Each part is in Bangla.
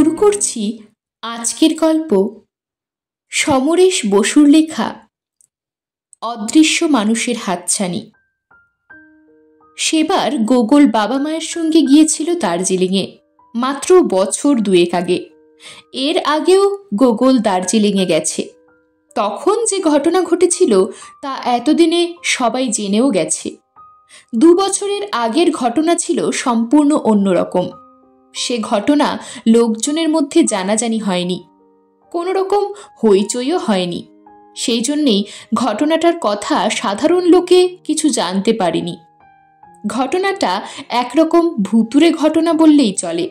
শুরু করছি আজকের গল্প সমরেশ বসুর লেখা অদৃশ্য মানুষের হাতছানি। সেবার গোগল বাবা মায়ের সঙ্গে গিয়েছিল দার্জিলিংয়ে মাত্র বছর দুয়েক আগে। এর আগেও গোগল দার্জিলিংয়ে গেছে। তখন যে ঘটনা ঘটেছিল তা এতদিনে সবাই জেনেও গেছে। 2 বছরের আগের ঘটনা ছিল সম্পূর্ণ অন্যরকম। সে ঘটনা লোকজনের মধ্যে জানাজানি হয়নি, কোনো রকম হইচইও হয়নি। সেই জন্যেই ঘটনাটার কথা সাধারণ লোকে কিছু জানতে পারেনি। ঘটনাটা একরকম ভুতুরে ঘটনা বললেই চলে।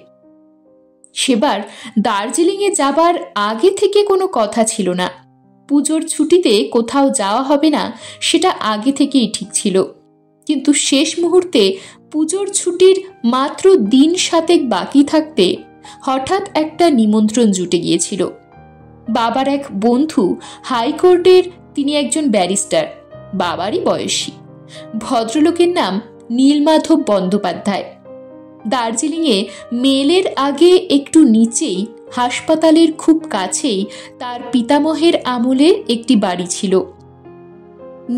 সেবার দার্জিলিংয়ে যাবার আগে থেকে কোনো কথা ছিল না। পুজোর ছুটিতে কোথাও যাওয়া হবে না সেটা আগে থেকেই ঠিক ছিল। কিন্তু শেষ মুহূর্তে পুজোর ছুটির মাত্র দিন 7 বাকি থাকতে হঠাৎ একটা নিমন্ত্রণ জুটে গিয়েছিল। বাবার এক বন্ধু হাইকোর্টের, তিনি একজন ব্যারিস্টার, বাবারই বয়সী। ভদ্রলোকের নাম নীলমাধব বন্দ্যোপাধ্যায়। দার্জিলিংয়ে মেলের আগে একটু নিচেই হাসপাতালের খুব কাছেই তার পিতামহের আমলের একটি বাড়ি ছিল।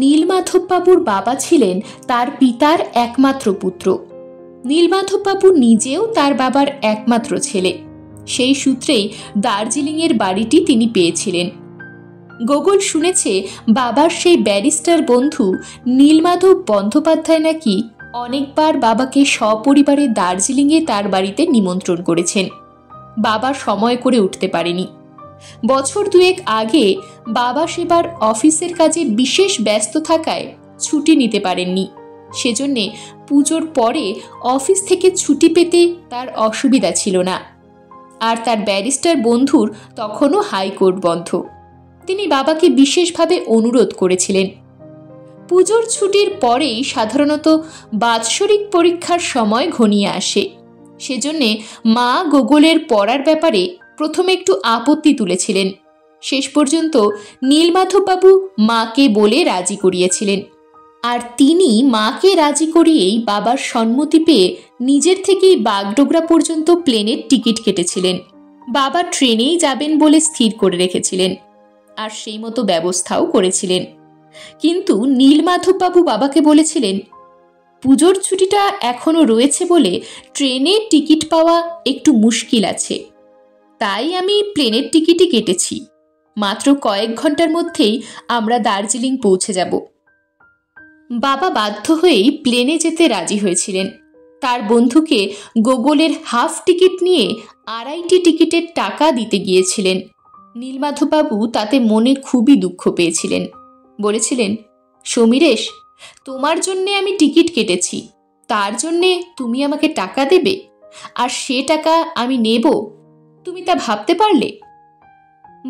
নীলমাধববাবুর বাবা ছিলেন তার পিতার একমাত্র পুত্র। নীলমাধববাবু নিজেও তার বাবার একমাত্র ছেলে। সেই সূত্রেই দার্জিলিংয়ের বাড়িটি তিনি পেয়েছিলেন। গোগল শুনেছে বাবার সেই ব্যারিস্টার বন্ধু নীলমাধব বন্দ্যোপাধ্যায় নাকি অনেকবার বাবাকে সপরিবারে দার্জিলিংয়ে তার বাড়িতে নিমন্ত্রণ করেছেন। বাবা সময় করে উঠতে পারেনি। বছর দুয়েক আগে বাবা সেবার অফিসের কাজে বিশেষ ব্যস্ত থাকায় ছুটি নিতে পারেননি। সেজন্যে পুজোর পরে অফিস থেকে ছুটি পেতে তার অসুবিধা ছিল না। আর তার ব্যারিস্টার বন্ধুর তখনও হাইকোর্ট বন্ধ। তিনি বাবাকে বিশেষভাবে অনুরোধ করেছিলেন। পুজোর ছুটির পরেই সাধারণত বাৎসরিক পরীক্ষার সময় ঘনিয়ে আসে। সেজন্যে মা গোগলের পড়ার ব্যাপারে প্রথমে একটু আপত্তি তুলেছিলেন। শেষ পর্যন্ত নীলমাধববাবু মাকে বলে রাজি করিয়েছিলেন। আর তিনি মাকে রাজি করিয়েই বাবার সম্মতি পেয়ে নিজের থেকেই বাগডোগরা পর্যন্ত প্লেনের টিকিট কেটেছিলেন। বাবা ট্রেনেই যাবেন বলে স্থির করে রেখেছিলেন, আর সেই মতো ব্যবস্থাও করেছিলেন। কিন্তু নীলমাধববাবু বাবাকে বলেছিলেন, পুজোর ছুটিটা এখনো রয়েছে বলে ট্রেনের টিকিট পাওয়া একটু মুশকিল আছে, তাই আমি প্লেনের টিকিটই কেটেছি। মাত্র কয়েক ঘন্টার মধ্যেই আমরা দার্জিলিং পৌঁছে যাব। বাবা বাধ্য হয়েই প্লেনে যেতে রাজি হয়েছিলেন। তার বন্ধুকে গোগলের হাফ টিকিট নিয়ে 2.5টি টিকিটের টাকা দিতে গিয়েছিলেন। নীলমাধববাবু তাতে মনে খুবই দুঃখ পেয়েছিলেন। বলেছিলেন, সমীরেশ, তোমার জন্যে আমি টিকিট কেটেছি, তার জন্যে তুমি আমাকে টাকা দেবে, আর সে টাকা আমি নেব, তুমি তা ভাবতে পারলে?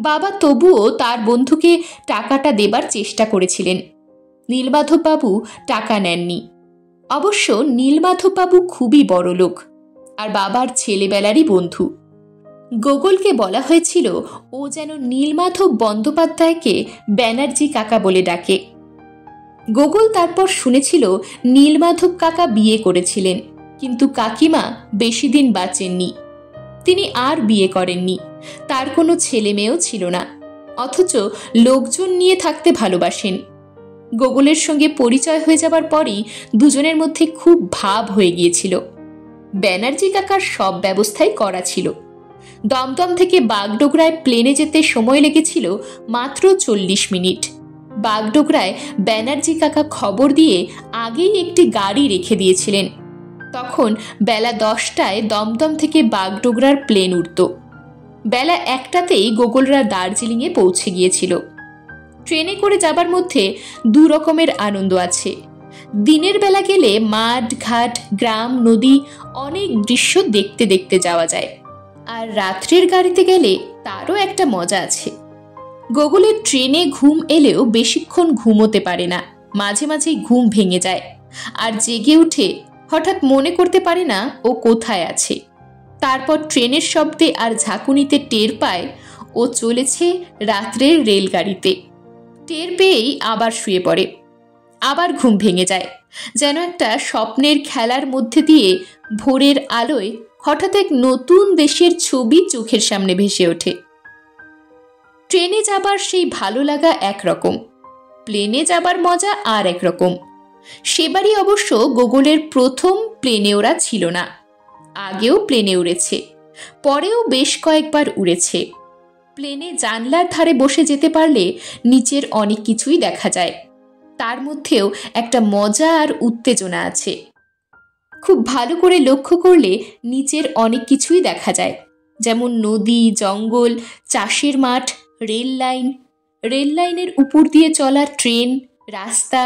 বাবা তবুও তার বন্ধুকে টাকাটা দেবার চেষ্টা করেছিলেন। নীলমাধববাবু টাকা নেননি। অবশ্য নীলমাধববাবু খুবই বড় লোক, আর বাবার ছেলেবেলারই বন্ধু। গোগলকে বলা হয়েছিল ও যেন নীলমাধব বন্দ্যোপাধ্যায়কে ব্যানার্জি কাকা বলে ডাকে। গোগল তারপর শুনেছিল নীলমাধব কাকা বিয়ে করেছিলেন, কিন্তু কাকিমা বেশি দিন বাঁচেননি। তিনি আর বিয়ে করেননি। তার কোনো ছেলে মেয়েও ছিল না, অথচ লোকজন নিয়ে থাকতে ভালোবাসেন। গোগলের সঙ্গে পরিচয় হয়ে যাবার পরই দুজনের মধ্যে খুব ভাব হয়ে গিয়েছিল। ব্যানার্জি কাকার সব ব্যবস্থাই করা ছিল। দমদম থেকে বাগডোগরায় প্লেনে যেতে সময় লেগেছিল মাত্র 40 মিনিট। বাগডোগরায় ব্যানার্জি কাকা খবর দিয়ে আগেই একটি গাড়ি রেখে দিয়েছিলেন। তখন বেলা 10টায় দমদম থেকে বাগডোগরার প্লেন উঠত। বেলা 1টাতেই গোগলরা দার্জিলিংয়ে পৌঁছে গিয়েছিল। ট্রেনে করে যাবার মধ্যে 2 রকমের আনন্দ আছে। দিনের বেলা গেলে মাঠ ঘাট, গ্রাম, নদী, অনেক দৃশ্য দেখতে দেখতে যাওয়া যায়। আর রাত্রের গাড়িতে গেলে তারও একটা মজা আছে। গোগলের ট্রেনে ঘুম এলেও বেশিক্ষণ ঘুমোতে পারে না। মাঝে মাঝেই ঘুম ভেঙে যায়, আর জেগে উঠে হঠাৎ মনে করতে পারে না ও কোথায় আছে। তারপর ট্রেনের শব্দে আর ঝাঁকুনিতে টের পায় ও চলেছে রাত্রের রেলগাড়িতে। টের পেয়েই আবার শুয়ে পড়ে। আবার ঘুম ভেঙে যায়, যেন একটা স্বপ্নের খেলার মধ্যে দিয়ে ভোরের আলোয় হঠাৎ এক নতুন দেশের ছবি চোখের সামনে ভেসে ওঠে। ট্রেনে যাবার সেই ভালো লাগা একরকম, প্লেনে যাবার মজা আর একরকম। সেবারই অবশ্য গোগলের প্রথম প্লেনে ওরা ছিল না। আগেও প্লেনে উড়েছে, পরেও বেশ কয়েকবার উড়েছে। প্লেনে জানলার ধারে বসে যেতে পারলে নিচের অনেক কিছুই দেখা যায়। তার মধ্যেও একটা মজা আর উত্তেজনা আছে। খুব ভালো করে লক্ষ্য করলে নিচের অনেক কিছুই দেখা যায়, যেমন নদী, জঙ্গল, চাষের মাঠ, রেল লাইন, রেল লাইনের উপর দিয়ে চলা ট্রেন, রাস্তা,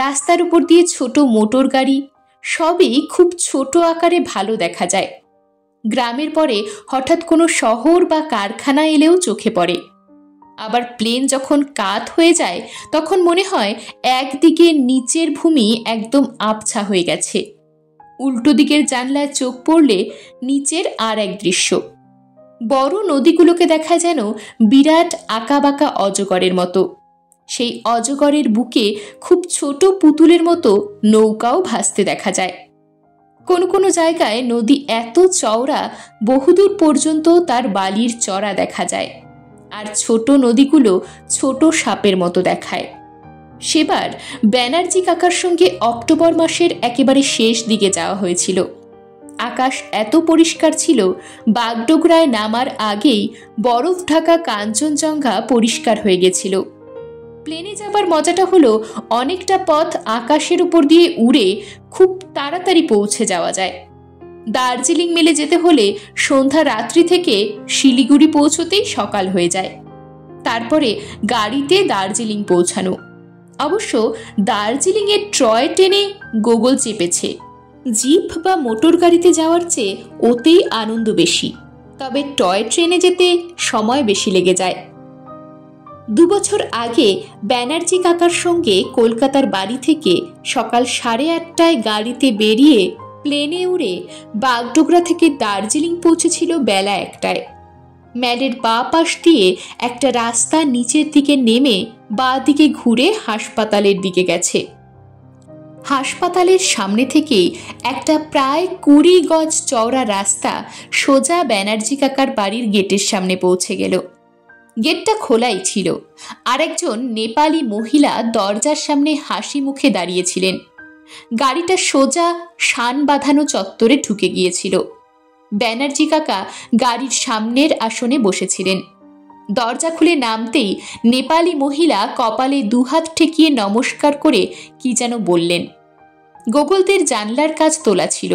রাস্তার উপর দিয়ে ছোট মোটর গাড়ি, সবই খুব ছোট আকারে ভালো দেখা যায়। গ্রামের পরে হঠাৎ কোনো শহর বা কারখানা এলেও চোখে পড়ে। আবার প্লেন যখন কাত হয়ে যায় তখন মনে হয় একদিকে নিচের ভূমি একদম আবছা হয়ে গেছে, উল্টো দিকের জানলায় চোখ পড়লে নিচের আর এক দৃশ্য। বড় নদীগুলোকে দেখা যেন বিরাট আঁকাবাঁকা অজগরের মতো। সেই অজগরের বুকে খুব ছোট পুতুলের মতো নৌকাও ভাসতে দেখা যায়। কোনো কোনো জায়গায় নদী এত চওড়া বহুদূর পর্যন্ত তার বালির চড়া দেখা যায়, আর ছোট নদীগুলো ছোট সাপের মতো দেখায়। সেবার ব্যানার্জি কাকার সঙ্গে অক্টোবর মাসের একেবারে শেষ দিকে যাওয়া হয়েছিল। আকাশ এত পরিষ্কার ছিল, বাগডোগরায় নামার আগেই বরফ ঢাকা কাঞ্চনজঙ্ঘা পরিষ্কার হয়ে গেছিল। প্লেনে যাবার মজাটা হলো অনেকটা পথ আকাশের উপর দিয়ে উড়ে খুব তাড়াতাড়ি পৌঁছে যাওয়া যায়। দার্জিলিং মেলে যেতে হলে সন্ধ্যা রাত্রি থেকে শিলিগুড়ি পৌঁছতেই সকাল হয়ে যায়। তারপরে গাড়িতে দার্জিলিং পৌঁছানো। অবশ্য দার্জিলিংয়ের টয় ট্রেনে গোগল চেপেছে। জিপ বা মোটর গাড়িতে যাওয়ার চেয়ে ওতেই আনন্দ বেশি, তবে টয় ট্রেনে যেতে সময় বেশি লেগে যায়। 2 বছর আগে ব্যানার্জি কাকার সঙ্গে কলকাতার বাড়ি থেকে সকাল 8:30টায় গাড়িতে বেরিয়ে প্লেনে উড়ে বাগডোগরা থেকে দার্জিলিং পৌঁছেছিল বেলা 1টায়। ম্যালের বাঁ পাশ দিয়ে একটা রাস্তা নিচের দিকে নেমে বাঁ দিকে ঘুরে হাসপাতালের দিকে গেছে। হাসপাতালের সামনে থেকেই একটা প্রায় 20 গজ চওড়া রাস্তা সোজা ব্যানার্জি কাকার বাড়ির গেটের সামনে পৌঁছে গেল। গেটটা খোলাই ছিল, আর একজন নেপালি মহিলা দরজার সামনে হাসি মুখে দাঁড়িয়েছিলেন। গাড়িটা সোজা শান বাঁধানো চত্বরে ঢুকে গিয়েছিল। ব্যানার্জি কাকা গাড়ির সামনের আসনে বসেছিলেন। দরজা খুলে নামতেই নেপালি মহিলা কপালে 2 হাত ঠেকিয়ে নমস্কার করে কি যেন বললেন। গোগলদের জানলার কাজ তোলা ছিল,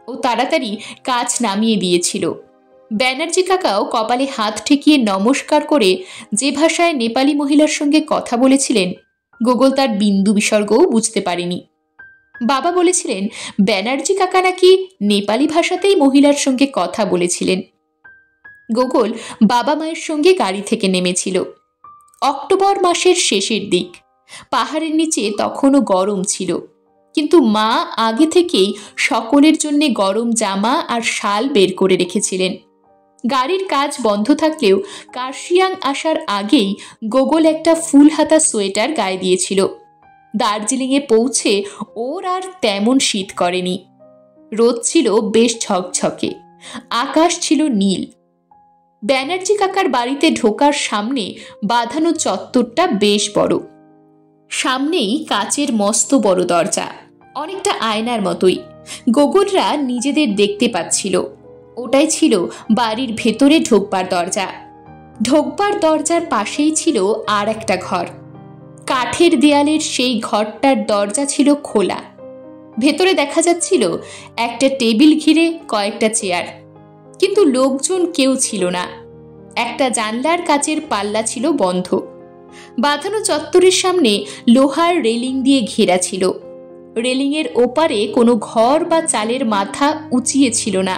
ও তাড়াতাড়ি কাজ নামিয়ে দিয়েছিল। ব্যানার্জি কাকাও কপালে হাত ঠেকিয়ে নমস্কার করে যে ভাষায় নেপালি মহিলার সঙ্গে কথা বলেছিলেন গোগল তার বিন্দু বিসর্গও বুঝতে পারেনি। বাবা বলেছিলেন ব্যানার্জি কাকা নাকি নেপালি ভাষাতেই মহিলার সঙ্গে কথা বলেছিলেন। গোগল বাবা মায়ের সঙ্গে গাড়ি থেকে নেমেছিল। অক্টোবর মাসের শেষের দিক, পাহাড়ের নিচে তখনও গরম ছিল, কিন্তু মা আগে থেকেই সকলের জন্য গরম জামা আর শাল বের করে রেখেছিলেন। গাড়ির কাজ বন্ধ থাকলেও কার্শিয়াং আসার আগেই গোগল একটা ফুল হাতা সোয়েটার গায়ে দিয়েছিল। দার্জিলিংয়ে পৌঁছে ওর আর তেমন শীত করেনি। রোদ ছিল বেশ ঝকঝকে, আকাশ ছিল নীল। ব্যানার্জি কাকার বাড়িতে ঢোকার সামনে বাঁধানো চত্বরটা বেশ বড়। সামনেই কাচের মস্ত বড় দরজা, অনেকটা আয়নার মতোই। গোগলরা নিজেদের দেখতে পাচ্ছিল। ওটাই ছিল বাড়ির ভেতরে ঢোকবার দরজা। ঢোকবার দরজার পাশেই ছিল আর একটা ঘর। কাঠের দেয়ালের সেই ঘরটার দরজা ছিল খোলা। ভেতরে দেখা যাচ্ছিল একটা টেবিল ঘিরে কয়েকটা চেয়ার, কিন্তু লোকজন কেউ ছিল না। একটা জানলার কাচের পাল্লা ছিল বন্ধ। বাঁধানো চত্বরের সামনে লোহার রেলিং দিয়ে ঘেরা ছিল। রেলিংয়ের ওপারে কোনো ঘর বা চালের মাথা উঁচিয়ে ছিল না।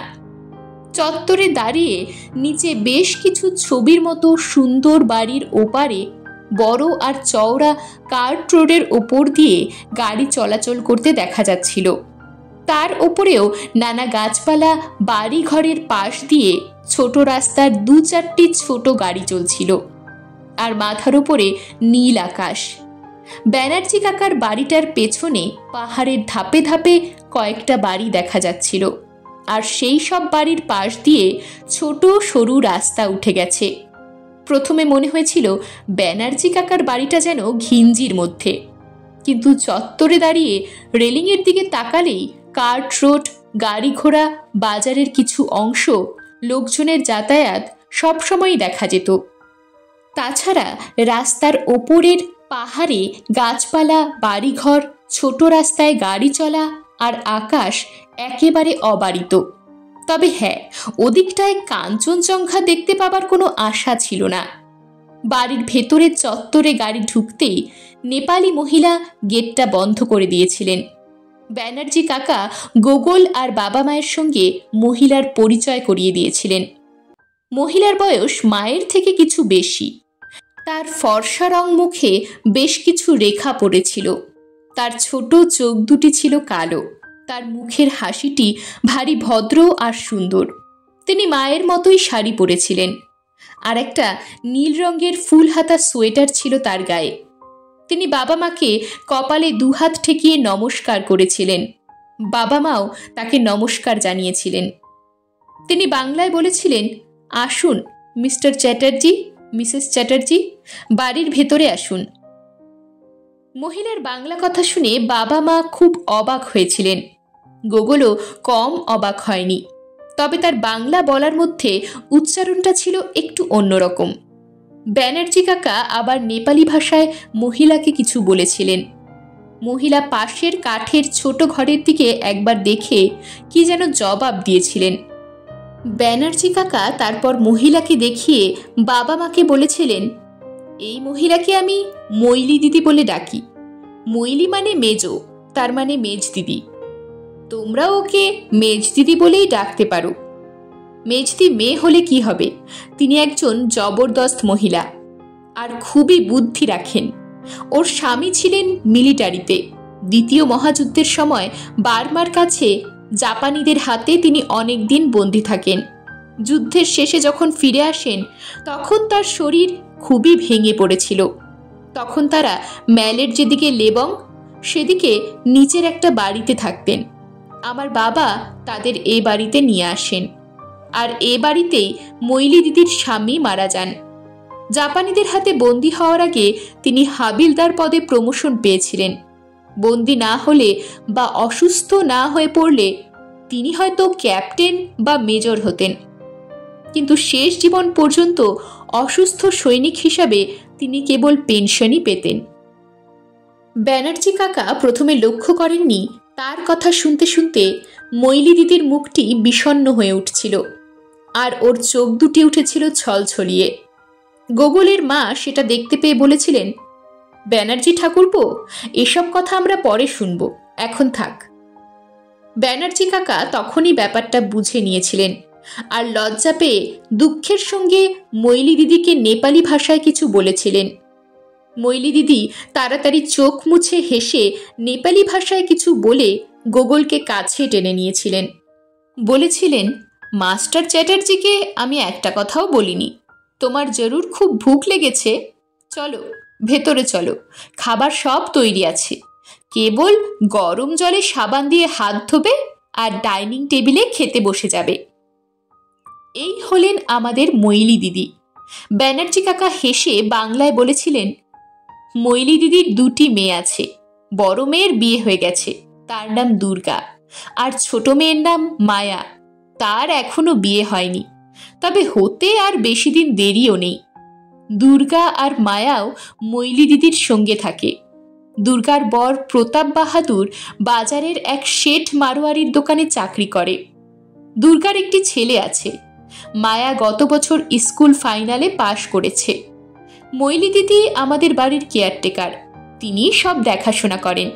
চত্বরে দাঁড়িয়ে নিচে বেশ কিছু ছবির মতো সুন্দর বাড়ির ওপারে বড় আর চওড়া কার্ট রোডের ওপর দিয়ে গাড়ি চলাচল করতে দেখা যাচ্ছিল। তার ওপরেও নানা গাছপালা, বাড়ি ঘরের পাশ দিয়ে ছোট রাস্তার 2-4টি ছোট গাড়ি চলছিল, আর মাথার উপরে নীল আকাশ। ব্যানার্জি কাকার বাড়িটার পেছনে পাহাড়ের ধাপে ধাপে কয়েকটা বাড়ি দেখা যাচ্ছিল, আর সেই সব বাড়ির পাশ দিয়ে ছোট সরু রাস্তা উঠে গেছে। প্রথমে মনে হয়েছিল ব্যানার্জি কাকার বাড়িটা যেন ঘিঞ্জির মধ্যে, কিন্তু চত্বরে দাঁড়িয়ে রেলিংয়ের দিকে তাকালেই কার্ট রোড, গাড়ি ঘোড়া, বাজারের কিছু অংশ, লোকজনের যাতায়াত সবসময়ই দেখা যেত। তাছাড়া রাস্তার ওপরের পাহাড়ে গাছপালা, বাড়িঘর, ছোট রাস্তায় গাড়ি চলা আর আকাশ একেবারে অবারিত। তবে হ্যাঁ, ওদিকটায় কাঞ্চনজঙ্ঘা দেখতে পাবার কোনো আশা ছিল না। বাড়ির ভেতরের চত্বরে গাড়ি ঢুকতেই নেপালি মহিলা গেটটা বন্ধ করে দিয়েছিলেন। ব্যানার্জি কাকা গোগল আর বাবা মায়ের সঙ্গে মহিলার পরিচয় করিয়ে দিয়েছিলেন। মহিলার বয়স মায়ের থেকে কিছু বেশি। তার ফর্সা রং মুখে বেশ কিছু রেখা পড়েছিল। তার ছোট চোখ দুটি ছিল কালো। তার মুখের হাসিটি ভারী ভদ্র আর সুন্দর। তিনি মায়ের মতোই শাড়ি পরেছিলেন, আর একটা নীল রঙের ফুল হাতা সোয়েটার ছিল তার গায়ে। তিনি বাবা মাকে কপালে দুহাত ঠেকিয়ে নমস্কার করেছিলেন। বাবা মাও তাকে নমস্কার জানিয়েছিলেন। তিনি বাংলায় বলেছিলেন, আসুন মিস্টার চ্যাটার্জি, মিসেস চ্যাটার্জি, বাড়ির ভেতরে আসুন। মহিলার বাংলা কথা শুনে বাবা মা খুব অবাক হয়েছিলেন। গোগলও কম অবাক হয়নি। তবে তার বাংলা বলার মধ্যে উচ্চারণটা ছিল একটু অন্যরকম। ব্যানার্জি কাকা আবার নেপালি ভাষায় মহিলাকে কিছু বলেছিলেন। মহিলা পাশের কাঠের ছোট ঘরের দিকে একবার দেখে কি যেন জবাব দিয়েছিলেন। ব্যানার্জি কাকা তারপর মহিলাকে দেখিয়ে বাবা মাকে বলেছিলেন, এই মহিলাকে আমি মৈলি দিদি বলে ডাকি। মৈলি মানে মেজো, তার মানে মেজ দিদি। তোমরা ওকে মেজ দিদি বলেই ডাকতে পারো। মেজদি মেয়ে হলে কি হবে, তিনি একজন জবরদস্ত মহিলা আর খুবই বুদ্ধি রাখেন। ওর স্বামী ছিলেন মিলিটারিতে। দ্বিতীয় মহাযুদ্ধের সময় বার্মার কাছে জাপানিদের হাতে তিনি অনেক দিন বন্দী থাকেন। যুদ্ধের শেষে যখন ফিরে আসেন তখন তার শরীর খুবই ভেঙে পড়েছিল। তখন তারা ম্যালের যেদিকে লেবং, সেদিকে নিচের একটা বাড়িতে থাকতেন। আমার বাবা তাদের এ বাড়িতে নিয়ে আসেন, আর এ বাড়িতেই মৈলি দিদির স্বামী মারা যান। জাপানিদের হাতে বন্দী হওয়ার আগে তিনি হাবিলদার পদে প্রমোশন পেয়েছিলেন। বন্দী না হলে বা অসুস্থ না হয়ে পড়লে তিনি হয়তো ক্যাপ্টেন বা মেজর হতেন, কিন্তু শেষ জীবন পর্যন্ত অসুস্থ সৈনিক হিসাবে তিনি কেবল পেনশনই পেতেন। ব্যানার্জি কাকা প্রথমে লক্ষ্য করেননি তার কথা শুনতে শুনতে মৈলি দিদির মুখটি বিষণ্ণ হয়ে উঠছিল, আর ওর চোখ দুটি উঠেছিল ছলছলিয়ে। গোগলের মা সেটা দেখতে পেয়ে বলেছিলেন, ব্যানার্জি ঠাকুরপো, এসব কথা আমরা পরে শুনব, এখন থাক। ব্যানার্জি কাকা তখনই ব্যাপারটা বুঝে নিয়েছিলেন, আর লজ্জা পেয়ে দুঃখের সঙ্গে মৈলি দিদিকে নেপালি ভাষায় কিছু বলেছিলেন। মৈলি দিদি তাড়াতাড়ি চোখ মুছে হেসে নেপালি ভাষায় কিছু বলে গোগলকে কাছে টেনে নিয়েছিলেন। বলেছিলেন, মাস্টার চ্যাটার্জিকে আমি একটা কথাও বলিনি। তোমার জরুর খুব ভুক লেগেছে, চলো ভেতরে চলো, খাবার সব তৈরি আছে। কেবল গরম জলে সাবান দিয়ে হাত ধোবে আর ডাইনিং টেবিলে খেতে বসে যাবে। এই হলেন আমাদের মৈলি দিদি। ব্যানার্জি কাকা হেসে বাংলায় বলেছিলেন, মৈলি দিদির দুটি মেয়ে আছে। বড় মেয়ের বিয়ে হয়ে গেছে, তার নাম দুর্গা, আর ছোট মেয়ের নাম মায়া, তার এখনো বিয়ে হয়নি, তবে হতে আর বেশি দিন দেরিও নেই। দুর্গা আর মায়াও মৈলি দিদির সঙ্গে থাকে। দুর্গার বর প্রতাপ বাহাদুর বাজারের এক শেঠ মারোয়ারির দোকানে চাকরি করে। দুর্গার একটি ছেলে আছে। মায়া গত বছর স্কুল ফাইনালে পাশ করেছে। মৈলি দিদি আমাদের বাড়ির কেয়ারটেকার, তিনি সব দেখাশোনা করেন।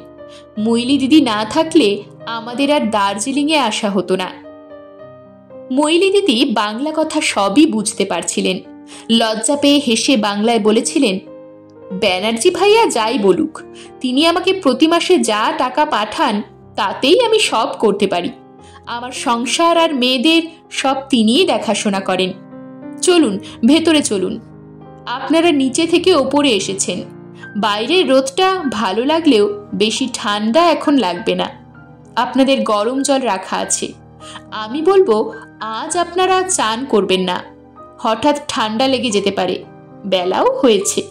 মৈলি দিদি না থাকলে আমাদের আর দার্জিলিংয়ে আসা হতো না। মৈলি দিদি বাংলা কথা সবই বুঝতে পারছিলেন। লজ্জা পেয়ে হেসে বাংলায় বলেছিলেন, ব্যানার্জি ভাইয়া যাই বলুক, তিনি আমাকে প্রতি মাসে যা টাকা পাঠান তাতেই আমি সব করতে পারি। আমার সংসার আর মেয়েদের সব তিনিই দেখাশোনা করেন। চলুন ভেতরে চলুন, আপনারা নিচে থেকে ওপরে এসেছেন। বাইরের রোদটা ভালো লাগলেও বেশি ঠান্ডা এখন লাগবে না। আপনাদের গরম জল রাখা আছে, আমি বলবো আজ আপনারা চান করবেন না, হঠাৎ ঠান্ডা লেগে যেতে পারে, বেলাও হয়েছে,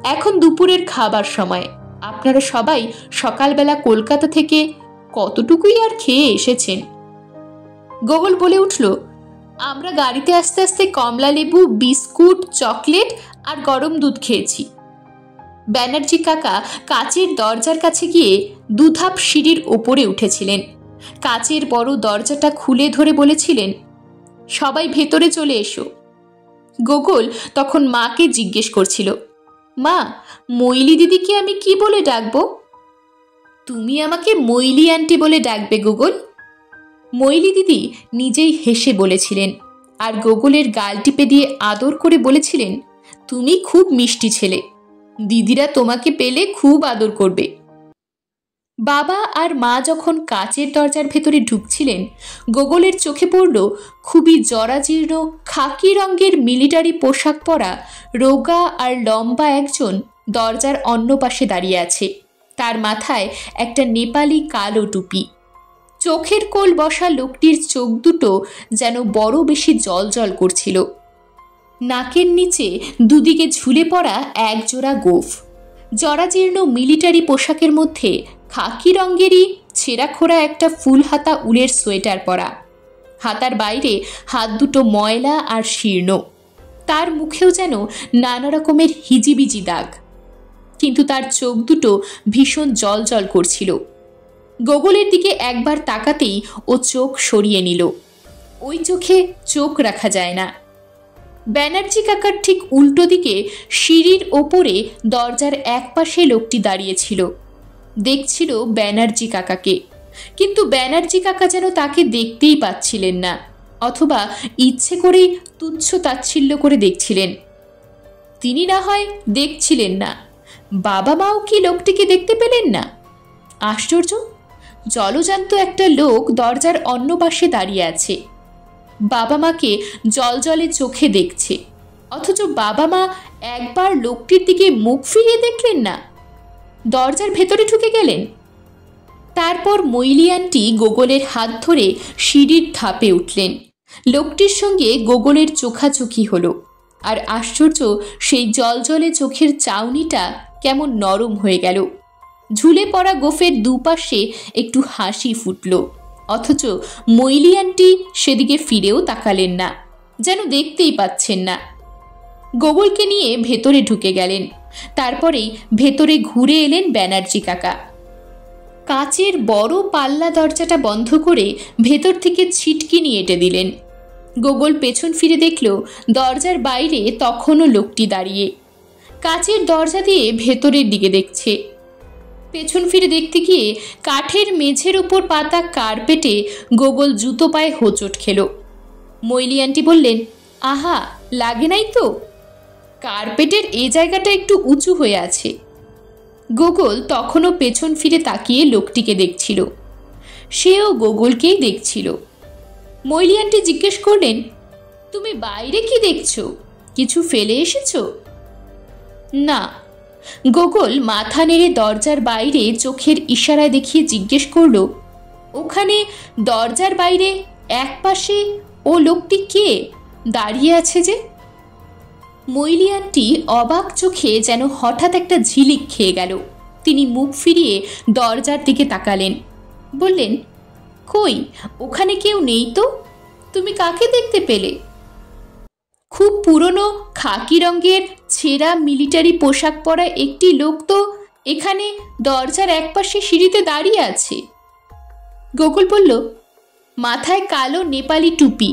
এখন দুপুরের খাবার সময়, আপনারা সবাই সকালবেলা কলকাতা থেকে কতটুকুই আর খেয়ে এসেছেন। গোগল বলে উঠল, আমরা গাড়িতে আস্তে আস্তে কমলা লেবু, বিস্কুট, চকলেট আর গরম দুধ খেয়েছি। ব্যানার্জি কাকা কাচের দরজার কাছে গিয়ে দুধাপ সিঁড়ির ওপরে উঠেছিলেন। কাচের বড় দরজাটা খুলে ধরে বলেছিলেন, সবাই ভেতরে চলে এসো। গোগল তখন মাকে জিজ্ঞেস করছিল, মা, মইলি দিদিকে আমি কি বলে ডাকবো? তুমি আমাকে মইলি আন্টি বলে ডাকবে গোগল। মইলি দিদি নিজেই হেসে বলেছিলেন, আর গোগলের গাল টিপে দিয়ে আদর করে বলেছিলেন, তুমি খুব মিষ্টি ছেলে, দিদিরা তোমাকে পেলে খুব আদর করবে। বাবা আর মা যখন কাচের দরজার ভেতরে ঢুকছিলেন, গোগলের চোখে পড়ল খুবই জরাজীর্ণ খাকি রঙের মিলিটারি পোশাক পরা রোগা আর লম্বা একজন দরজার অন্য পাশে দাঁড়িয়ে আছে। তার মাথায় একটা নেপালি কালো টুপি। চোখের কোল বসা লোকটির চোখ দুটো যেন বড় বেশি জলজল করছিল। নাকের নিচে দুদিকে ঝুলে পড়া একজোড়া গোঁফ। জরাজীর্ণ মিলিটারি পোশাকের মধ্যে খাকি রঙেরই ছেঁড়াখোড়া একটা ফুল হাতা উলের সোয়েটার পরা। হাতার বাইরে হাত দুটো ময়লা আর শীর্ণ। তার মুখেও যেন নানা রকমের হিজিবিজি দাগ, কিন্তু তার চোখ দুটো ভীষণ জলজল করছিল। গোগলের দিকে একবার তাকাতেই ও চোখ সরিয়ে নিল। ওই চোখে চোখ রাখা যায় না। ব্যানার্জি কাকার ঠিক উল্টো দিকে সিঁড়ির ওপরে দরজার এক পাশে লোকটি দাঁড়িয়েছিল, দেখছিল ব্যানার্জি কাকাকে, কিন্তু ব্যানার্জি কাকা যেন তাকে দেখতেই পাচ্ছিলেন না, অথবা ইচ্ছে করেই তুচ্ছ তাচ্ছিল্য করে দেখছিলেন। তিনি না হয় দেখছিলেন না, বাবা মাও কি লোকটিকে দেখতে পেলেন না? আশ্চর্য! জলজান্ত একটা লোক দরজার অন্য পাশে দাঁড়িয়ে আছে, বাবা মাকে জলজলে চোখে দেখছে, অথচ বাবা মা একবার লোকটির দিকে মুখ ফিরিয়ে দেখলেন না, দরজার ভেতরে ঢুকে গেলেন। তারপর মইলি আন্টি গোগলের হাত ধরে সিঁড়ির ধাপে উঠলেন। লোকটির সঙ্গে গোগলের চোখাচোখি হলো, আর আশ্চর্য, সেই জলজলে চোখের চাউনিটা কেমন নরম হয়ে গেল। ঝুলে পড়া গোফের দুপাশে একটু হাসি ফুটল, অথচ মইলি আন্টি সেদিকে ফিরেও তাকালেন না, যেন দেখতেই পাচ্ছেন না। গোগলকে নিয়ে ভেতরে ঢুকে গেলেন। তারপরেই ভেতরে ঘুরে এলেন ব্যানার্জি কাকা। কাচের বড় পাল্লা দরজাটা বন্ধ করে ভেতর থেকে ছিটকিনি এঁটে দিলেন। গোগল পেছন ফিরে দেখল দরজার বাইরে তখনও লোকটি দাঁড়িয়ে, কাচের দরজা দিয়ে ভেতরের দিকে দেখছে। পেছন ফিরে দেখতে গিয়ে কাঠের মেঝের উপর পাতা কার্পেটে গোগল জুতো পায়ে হোঁচট খেল। মইলি আন্টি বললেন, আহা, লাগে নাই তো? কার্পেটের এই জায়গাটা একটু উঁচু হয়ে আছে। গোগল তখনও পেছন ফিরে তাকিয়ে লোকটিকে দেখছিল, সেও গোগলকেই দেখছিল। মইলি আন্টি জিজ্ঞেস করলেন, তুমি বাইরে কি দেখছো? কিছু ফেলে এসেছো? না। গোগল মাথা নেড়ে দরজার বাইরে চোখের ইশারায় দেখিয়ে জিজ্ঞেস করল, ওখানে দরজার বাইরে এক পাশে ও লোকটি কে দাঁড়িয়ে আছে যে? মইলি আন্টি অবাক চোখে যেন হঠাৎ একটা ঝিলিক খেয়ে গেল। তিনি মুখ ফিরিয়ে দরজার দিকে তাকালেন, বললেন, কই, ওখানে কেউ নেই তো, তুমি কাকে দেখতে পেলে? খুব পুরনো খাকি রঙের ছেঁড়া মিলিটারি পোশাক পরা একটি লোক তো এখানে দরজার একপাশে সিঁড়িতে দাঁড়িয়ে আছে। গোকুল বলল, মাথায় কালো নেপালি টুপি,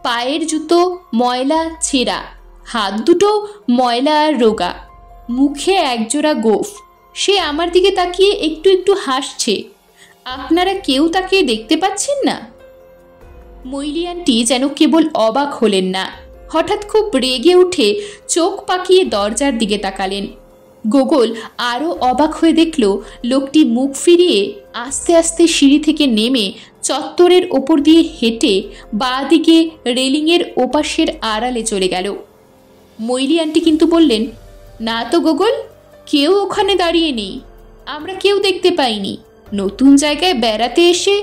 পায়ের জুতো ময়লা ছেঁড়া, হাত দুটো ময়লা আর রোগা, মুখে একজোড়া গোঁফ। সে আমার দিকে তাকিয়ে একটু একটু হাসছে। আপনারা কেউ তাকে দেখতে পাচ্ছেন না? মইলি আন্টি যেন কেবল অবাক হলেন না, হঠাৎ খুব রেগে উঠে চোখ পাকিয়ে দরজার দিকে তাকালেন। গোগল আরও অবাক হয়ে দেখল লোকটি মুখ ফিরিয়ে আস্তে আস্তে সিঁড়ি থেকে নেমে চত্বরের ওপর দিয়ে হেঁটে বাঁ দিকে রেলিংয়ের ওপাশের আড়ালে চলে গেল। মইলি আন্টি কিন্তু বললেন, না তো গোগল, কেউ ওখানে দাঁড়িয়ে নেই, আমরা কেউ দেখতে পাইনি। নতুন জায়গায় বেড়াতে এসে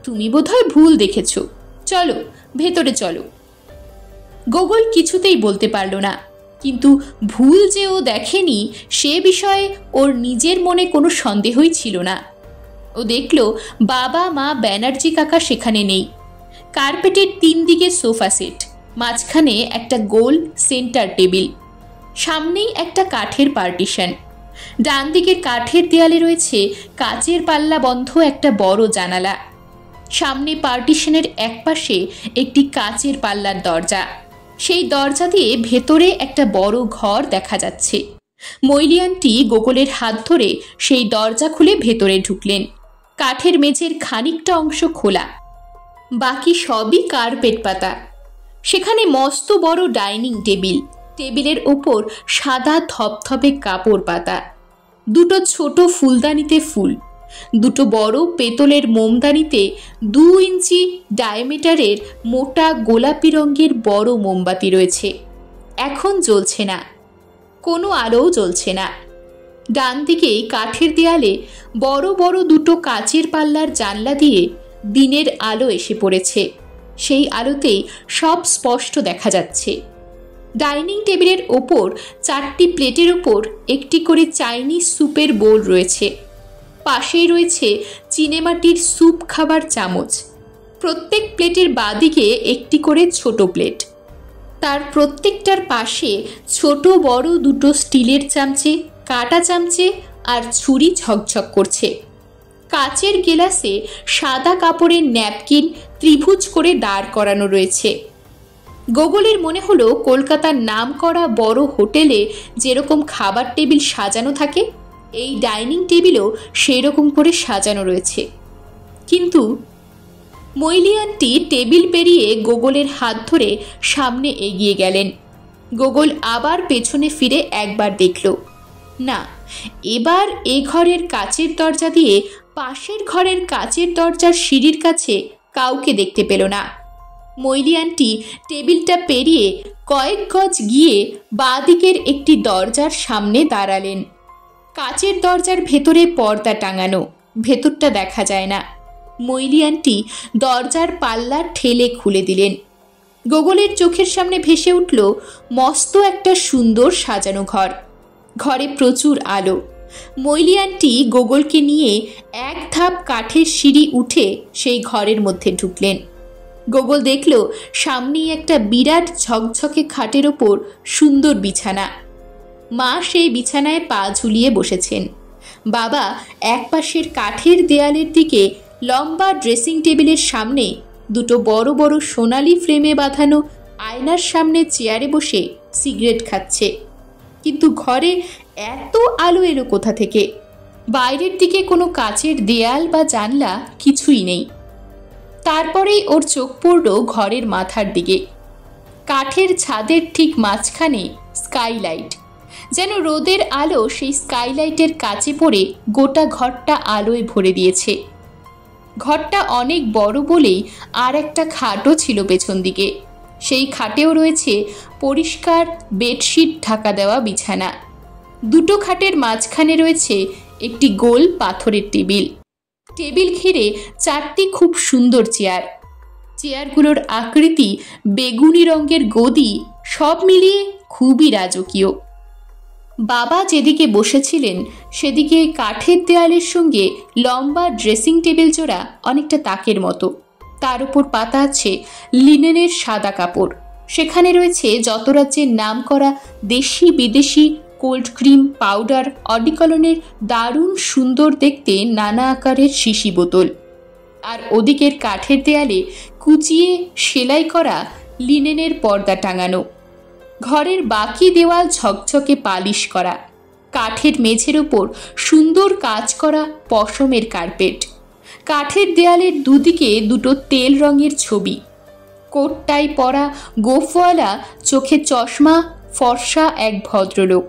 তুমি বোধহয় ভুল দেখেছ। চলো, ভেতরে চলো। গোগল কিছুতেই বলতে পারল না, কিন্তু ভুল যে ও দেখেনি সে বিষয়ে ওর নিজের মনে কোনো সন্দেহই ছিল না। ও দেখল বাবা মা ব্যানার্জি কাকা সেখানে নেই। কার্পেটের 3 দিকে সোফা সেট, মাঝখানে একটা গোল সেন্টার টেবিল, সামনেই একটা কাঠের পার্টিশন। ডান দিকের কাঠের দেয়ালে রয়েছে কাচের পাল্লা বন্ধ একটা বড় জানালা। সামনে পার্টিশনের একপাশে একটি কাচের পাল্লার দরজা। সেই দরজা দিয়ে ভেতরে একটা বড় ঘর দেখা যাচ্ছে। মৈলি আন্টি গোগলের হাত ধরে সেই দরজা খুলে ভেতরে ঢুকলেন। কাঠের মেঝের খানিকটা অংশ খোলা, বাকি সবই কার্পেট পাতা। সেখানে মস্ত বড় ডাইনিং টেবিল, টেবিলের ওপর সাদা থপথপে কাপড় পাতা, দুটো ছোট ফুলদানিতে ফুল, দুটো বড় পেতলের মোমদানিতে 2 ইঞ্চি ডায়ামিটারের মোটা গোলাপি রঙের বড় মোমবাতি রয়েছে। এখন জ্বলছে না, কোনো আলোও জ্বলছে না। ডান দিকে কাঠের দেয়ালে বড় বড় দুটো কাচের পাল্লার জানলা দিয়ে দিনের আলো এসে পড়েছে। সেই আলোতেই সব স্পষ্ট দেখা যাচ্ছে। ডাইনিং টেবিলের ওপর 4টি প্লেটের ওপর একটি করে চাইনিজ স্যুপের বোল রয়েছে। পাশেই রয়েছে চিনেমাটির স্যুপ খাবার চামচ। প্রত্যেক প্লেটের বাঁদিকে একটি করে ছোট প্লেট, তার প্রত্যেকটার পাশে ছোট বড় দুটো স্টিলের চামচে, কাঁটা চামচে আর ছুরি ঝকঝক করছে। কাচের গেলাসে সাদা কাপড়ের ন্যাপকিন ত্রিভুজ করে দাঁড় করানো রয়েছে। গোগলের মনে হলো কলকাতার নামকরা বড় হোটেলে যেরকম খাবার টেবিল সাজানো থাকে, এই ডাইনিং টেবিলও সেই রকম করে সাজানো রয়েছে। কিন্তু মৈলি আন্টি টেবিল পেরিয়ে গোগলের হাত ধরে সামনে এগিয়ে গেলেন। গোগল আবার পেছনে ফিরে একবার দেখল, না, এবার এ ঘরের কাচের দরজা দিয়ে পাশের ঘরের কাচের দরজার সিঁড়ির কাছে কাউকে দেখতে পেল না। মৈলি আন্টি টেবিলটা পেরিয়ে কয়েক গজ গিয়ে বাঁ দিকের একটি দরজার সামনে দাঁড়ালেন। কাচের দরজার ভেতরে পর্দা টাঙানো, ভেতরটা দেখা যায় না। মৈলি আন্টি দরজার পাল্লা ঠেলে খুলে দিলেন। গোগলের চোখের সামনে ভেসে উঠল মস্ত একটা সুন্দর সাজানো ঘর। ঘরে প্রচুর আলো। মৈলি আন্টি গোগলকে নিয়ে এক ধাপ কাঠের সিঁড়ি উঠে সেই ঘরের মধ্যে ঢুকলেন। গোগল দেখল সামনেই একটা বিরাট ঝকঝকে খাটের ওপর সুন্দর বিছানা। মা সেই বিছানায় পা ঝুলিয়ে বসেছেন। বাবা এক পাশের কাঠের দেয়ালের দিকে লম্বা ড্রেসিং টেবিলের সামনে দুটো বড় বড় সোনালি ফ্রেমে বাঁধানো আয়নার সামনে চেয়ারে বসে সিগারেট খাচ্ছে। কিন্তু ঘরে এত আলো এলো কোথা থেকে? বাইরের দিকে কোনো কাচের দেয়াল বা জানলা কিছুই নেই। তারপরেই ওর চোখ পড়ল ঘরের মাথার দিকে। কাঠের ছাদের ঠিক মাঝখানে স্কাইলাইট, যেন রোদের আলো সেই স্কাইলাইটের কাছে পড়ে গোটা ঘরটা আলোয় ভরে দিয়েছে। ঘরটা অনেক বড় বলেই আর একটা খাটও ছিল পেছন দিকে। সেই খাটেও রয়েছে পরিষ্কার বেডশিট ঢাকা দেওয়া বিছানা। দুটো খাটের মাঝখানে রয়েছে একটি গোল পাথরের টেবিল। টেবিল ঘিরে 4টি খুব সুন্দর চেয়ার। চেয়ারগুলোর আকৃতি, বেগুনি রঙের গদি, সব মিলিয়ে খুবই রাজকীয়। বাবা যেদিকে বসেছিলেন সেদিকে কাঠের দেয়ালের সঙ্গে লম্বা ড্রেসিং টেবিল জোড়া অনেকটা তাকের মতো। তার উপর পাতা আছে লিনেনের সাদা কাপড়। সেখানে রয়েছে যত রাজ্যের নাম করা দেশি বিদেশি কোল্ড ক্রিম, পাউডার, অডিকলনের দারুণ সুন্দর দেখতে নানা আকারের শিশি বোতল। আর ওদিকের কাঠের দেয়ালে কুচিয়ে সেলাই করা লিনেনের পর্দা টাঙানো। ঘরের বাকি দেওয়াল ঝকঝকে পালিশ করা। কাঠের মেঝের ওপর সুন্দর কাজ করা পশমের কার্পেট। কাঠের দেয়ালের দুদিকে দুটো তেল রঙের ছবি। কোট টাই পরা গোফওয়ালা, চোখে চশমা, ফর্সা এক ভদ্রলোক।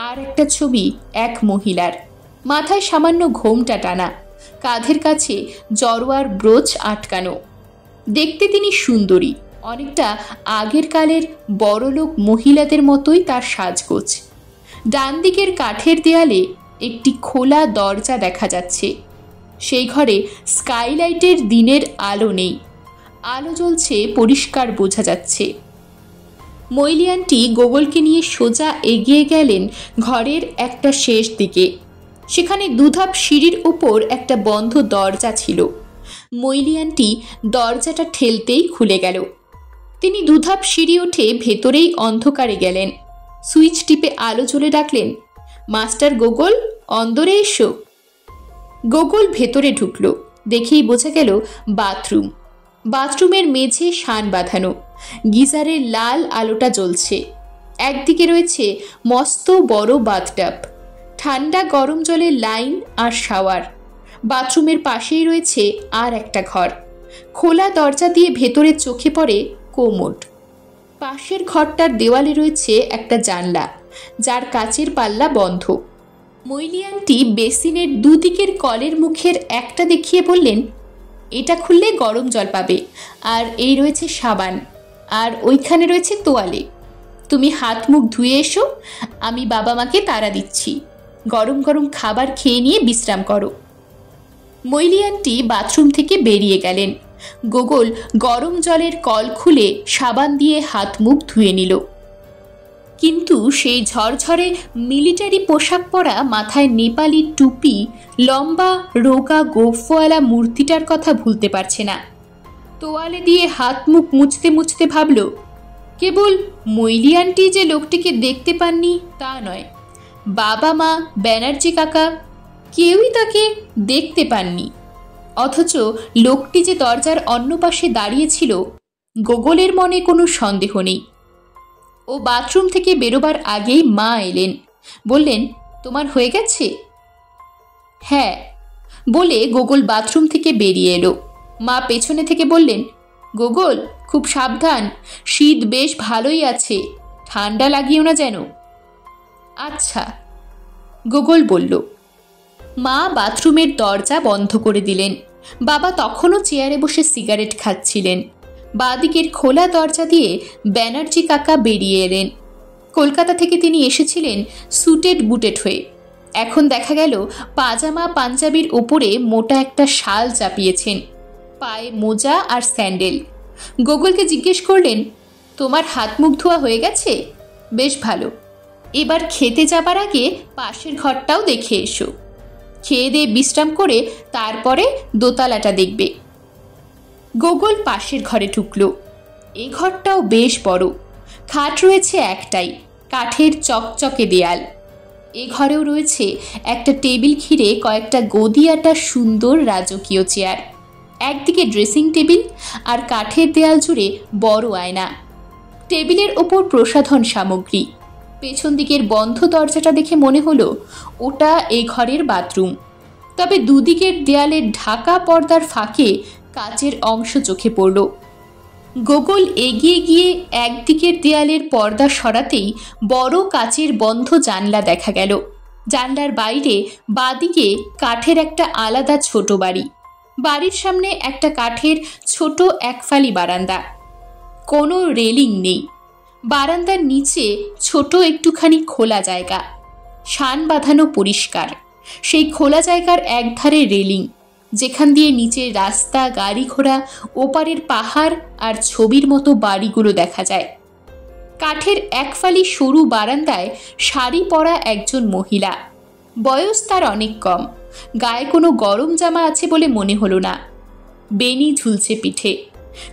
আর একটা ছবি এক মহিলার, মাথায় সামান্য ঘোমটা টানা, কাঁধের কাছে জড়োয়ার ব্রোচ আটকানো। দেখতে তিনি সুন্দরী, অনেকটা আগের কালের বড়লোক মহিলাদের মতোই তার সাজগোজ। ডান দিকের কাঠের দেয়ালে একটি খোলা দরজা দেখা যাচ্ছে। সেই ঘরে স্কাইলাইটের দিনের আলো নেই। আলো জ্বলছে, পরিষ্কার বোঝা যাচ্ছে। মৈলি আন্টি গোগলকে নিয়ে সোজা এগিয়ে গেলেন ঘরের একটা শেষ দিকে। সেখানে দুধাপ সিঁড়ির উপর একটা বন্ধ দরজা ছিল। মৈলি আন্টি দরজাটা ঠেলতেই খুলে গেল। তিনি দুধাপ সিঁড়ি উঠে ভেতরেই অন্ধকারে গেলেন। সুইচ টিপে আলো জ্বলে ডাকলেন, মাস্টার গোগল, অন্দরে এসো। গোগল ভেতরে ঢুকলো। দেখেই বোঝা গেল বাথরুম। বাথরুমের মেঝে শান বাঁধানো, গিজারের লাল আলোটা জ্বলছে। একদিকে রয়েছে মস্ত বড় বাথটাব, ঠান্ডা গরম জলের লাইন আর শাওয়ার। বাথরুমের পাশেই রয়েছে আর একটা ঘর। খোলা দরজা দিয়ে ভেতরে চোখে পড়ে কোমোড। পাশের ঘরটার দেওয়ালে রয়েছে একটা জানলা, যার কাচের পাল্লা বন্ধ। মৈলি আন্টি বেসিনের দুদিকের কলের মুখের একটা দেখিয়ে বললেন, এটা খুললে গরম জল পাবে, আর এই রয়েছে সাবান, আর ওইখানে রয়েছে তোয়ালে। তুমি হাত মুখ ধুয়ে এসো, আমি বাবা মাকে তাড়া দিচ্ছি। গরম গরম খাবার খেয়ে নিয়ে বিশ্রাম করো। মৈলি আন্টি বাথরুম থেকে বেরিয়ে গেলেন। গোগল গরম জলের কল খুলে সাবান দিয়ে হাত মুখ ধুয়ে নিল। কিন্তু সেই ঝরঝরে মিলিটারি পোশাক পরা, মাথায় নেপালি টুপি, লম্বা রোগা গোফওয়ালা মূর্তিটার কথা ভুলতে পারছে না। তোয়ালে দিয়ে হাত মুখ মুছতে মুছতে ভাবল, কেবল মৈলি আন্টি যে লোকটিকে দেখতে পাননি তা নয়, বাবা মা, ব্যানার্জি কাকা কেউই তাকে দেখতে পাননি। অথচ লোকটি যে দরজার অন্য পাশে দাঁড়িয়েছিল, গোগলের মনে কোনো সন্দেহ নেই। ও বাথরুম থেকে বেরোবার আগেই মা এলেন, বললেন, তোমার হয়ে গেছে? হ্যাঁ বলে গোগল বাথরুম থেকে বেরিয়ে এলো। মা পেছনে থেকে বললেন, গোগল, খুব সাবধান, শীত বেশ ভালোই আছে, ঠান্ডা লাগিও না যেন। আচ্ছা, গোগল বলল। মা বাথরুমের দরজা বন্ধ করে দিলেন। বাবা তখনও চেয়ারে বসে সিগারেট খাচ্ছিলেন। বাঁদিকের খোলা দরজা দিয়ে ব্যানার্জি কাকা বেরিয়ে এলেন। কলকাতা থেকে তিনি এসেছিলেন সুটেড বুটেড হয়ে। এখন দেখা গেল পাজামা পাঞ্জাবির ওপরে মোটা একটা শাল চাপিয়েছেন, পায়ে মোজা আর স্যান্ডেল। গোগলকে জিজ্ঞেস করলেন, তোমার হাত মুখ ধোয়া হয়ে গেছে? বেশ ভালো, এবার খেতে যাবার আগে পাশের ঘরটাও দেখে এসো। খেয়ে দিয়ে বিশ্রাম করে তারপরে দোতলাটা দেখবে। গোগল পাশের ঘরে ঢুকল। এ ঘরটাও বেশ বড়। খাট রয়েছে একটাই, কাঠের চকচকে দেয়াল। এ ঘরেও রয়েছে একটা টেবিল ঘিরে কয়েকটা গদি আটা সুন্দর রাজকীয় চেয়ার। একদিকে ড্রেসিং টেবিল, আর কাঠের দেয়াল জুড়ে বড় আয়না। টেবিলের ওপর প্রসাধন সামগ্রী। পেছন দিকের বন্ধ দরজাটা দেখে মনে হলো ওটা এ ঘরের বাথরুম। তবে দুদিকের দেয়ালের ঢাকা পর্দার ফাঁকে কাচের অংশ চোখে পড়ল। গোগল এগিয়ে গিয়ে একদিকের দেয়ালের পর্দা সরাতেই বড় কাচের বন্ধ জানলা দেখা গেল। জানলার বাইরে বাঁদিকে কাঠের একটা আলাদা ছোট বাড়ি। বাড়ির সামনে একটা কাঠের ছোট একফালি বারান্দা। কোনো রেলিং নেই। বারান্দার নিচে ছোট একটুখানি খোলা জায়গা, শান বাঁধানো পরিষ্কার। সেই খোলা জায়গার একধারে রেলিং, যেখান দিয়ে নিচের রাস্তা, গাড়ি ঘোড়া, ওপারের পাহাড় আর ছবির মতো বাড়িগুলো দেখা যায়। কাঠের একফালি সরু বারান্দায় শাড়ি পরা একজন মহিলা। বয়স তার অনেক কম। গায়ে কোনো গরম জামা আছে বলে মনে হলো না। বেনি ঝুলছে পিঠে।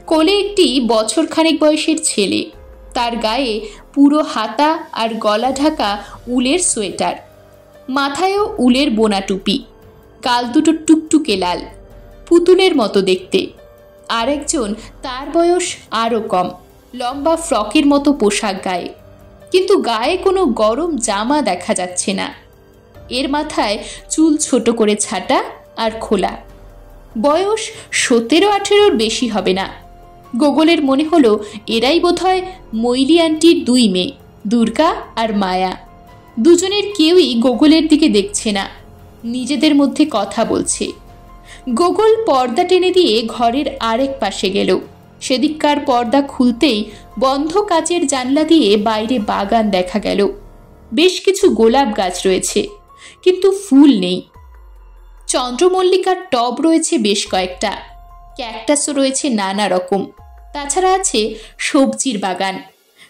কোলে একটি বছরখানেক বয়সের ছেলে। তার গায়ে পুরো হাতা আর গলা ঢাকা উলের সোয়েটার। মাথায়ও উলের বোনা টুপি। গাল দুটো টুকটুকে লাল, পুতুলের মতো দেখতে। আর একজন তার বয়স আরও কম, লম্বা ফ্রকের মতো পোশাক গায়ে, কিন্তু গায়ে কোনো গরম জামা দেখা যাচ্ছে না। এর মাথায় চুল ছোট করে ছাটা আর খোলা। বয়স 17-18-র বেশি হবে না। গোগলের মনে হলো এরাই বোধহয় মৈলি আন্টির দুই মেয়ে, দুর্গা আর মায়া। দুজনের কেউই গোগলের দিকে দেখছে না, নিজেদের মধ্যে কথা বলছে। গোগল পর্দা টেনে দিয়ে ঘরের আরেক পাশে গেল। সেদিককার পর্দা খুলতেই বন্ধ কাচের জানলা দিয়ে বাইরে বাগান দেখা গেল। বেশ কিছু গোলাপ গাছ রয়েছে, কিন্তু ফুল নেই। চন্দ্রমল্লিকার টব রয়েছে বেশ কয়েকটা। ক্যাকটাসও রয়েছে নানা রকম। তাছাড়া আছে সবজির বাগান।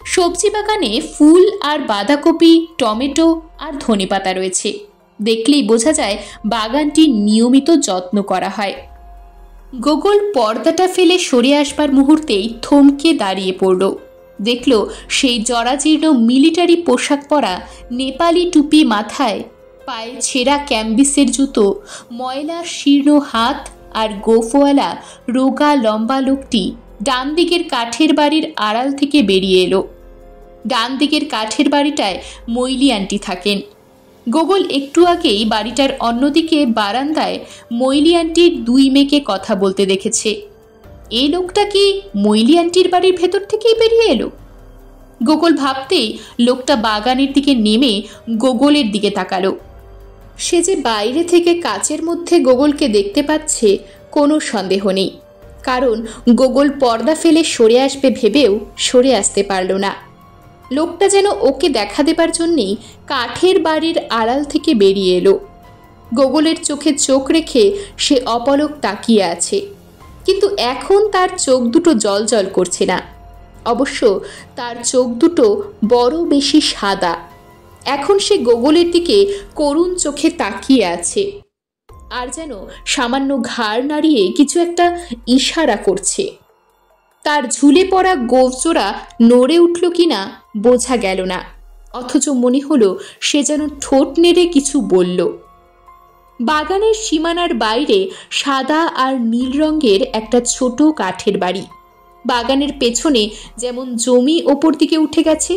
সবজি বাগানে ফুল আর বাঁধাকপি, টমেটো আর ধনেপাতা রয়েছে। দেখলেই বোঝা যায় বাগানটি নিয়মিত যত্ন করা হয়। গোগল পর্দাটা ফেলে সরে আসবার মুহূর্তেই থমকে দাঁড়িয়ে পড়ল। দেখল সেই জরাজীর্ণ মিলিটারি পোশাক পরা, নেপালি টুপি মাথায়, পায়ে ছেঁড়া ক্যাম্বিসের জুতো, ময়লা শীর্ণ হাত আর গোফওয়ালা রোগা লম্বা লোকটি ডান দিকের কাঠের বাড়ির আড়াল থেকে বেরিয়ে এলো। ডান দিকের কাঠের বাড়িটায় মৈলি আন্টি থাকেন। গোগল একটু আগেই বাড়িটার অন্যদিকে বারান্দায় মৈলি আন্টির দুই মেয়েকে কথা বলতে দেখেছে। এই লোকটা কি মৈলি আন্টির বাড়ির ভেতর থেকেই বেরিয়ে এলো? গোগল ভাবতেই লোকটা বাগানের দিকে নেমে গোগলের দিকে তাকালো। সে যে বাইরে থেকে কাচের মধ্যে গোগলকে দেখতে পাচ্ছে কোনো সন্দেহ নেই, কারণ গোগল পর্দা ফেলে সরে আসবে ভেবেও সরে আসতে পারল না। লোকটা যেন ওকে দেখা দেবার জন্যেই কাঠের বাড়ির আড়াল থেকে বেরিয়ে এলো। গোগলের চোখে চোখ রেখে সে অপলক তাকিয়ে আছে, কিন্তু এখন তার চোখ দুটো জ্বলজ্বল করছে না। অবশ্য তার চোখ দুটো বড় বেশি সাদা। এখন সে গোগলের দিকে করুণ চোখে তাকিয়ে আছে, আর যেন সামান্য ঘাড় নাড়িয়ে কিছু একটা ইশারা করছে। তার ঝুলে পড়া গোঁফজোড়া নড়ে উঠল কিনা বোঝা গেল না, অথচ মনে হলো সে যেন ঠোঁট নেড়ে কিছু বলল। বাগানের সীমানার বাইরে সাদা আর নীল রঙের একটা ছোট কাঠের বাড়ি। বাগানের পেছনে যেমন জমি ওপর দিকে উঠে গেছে,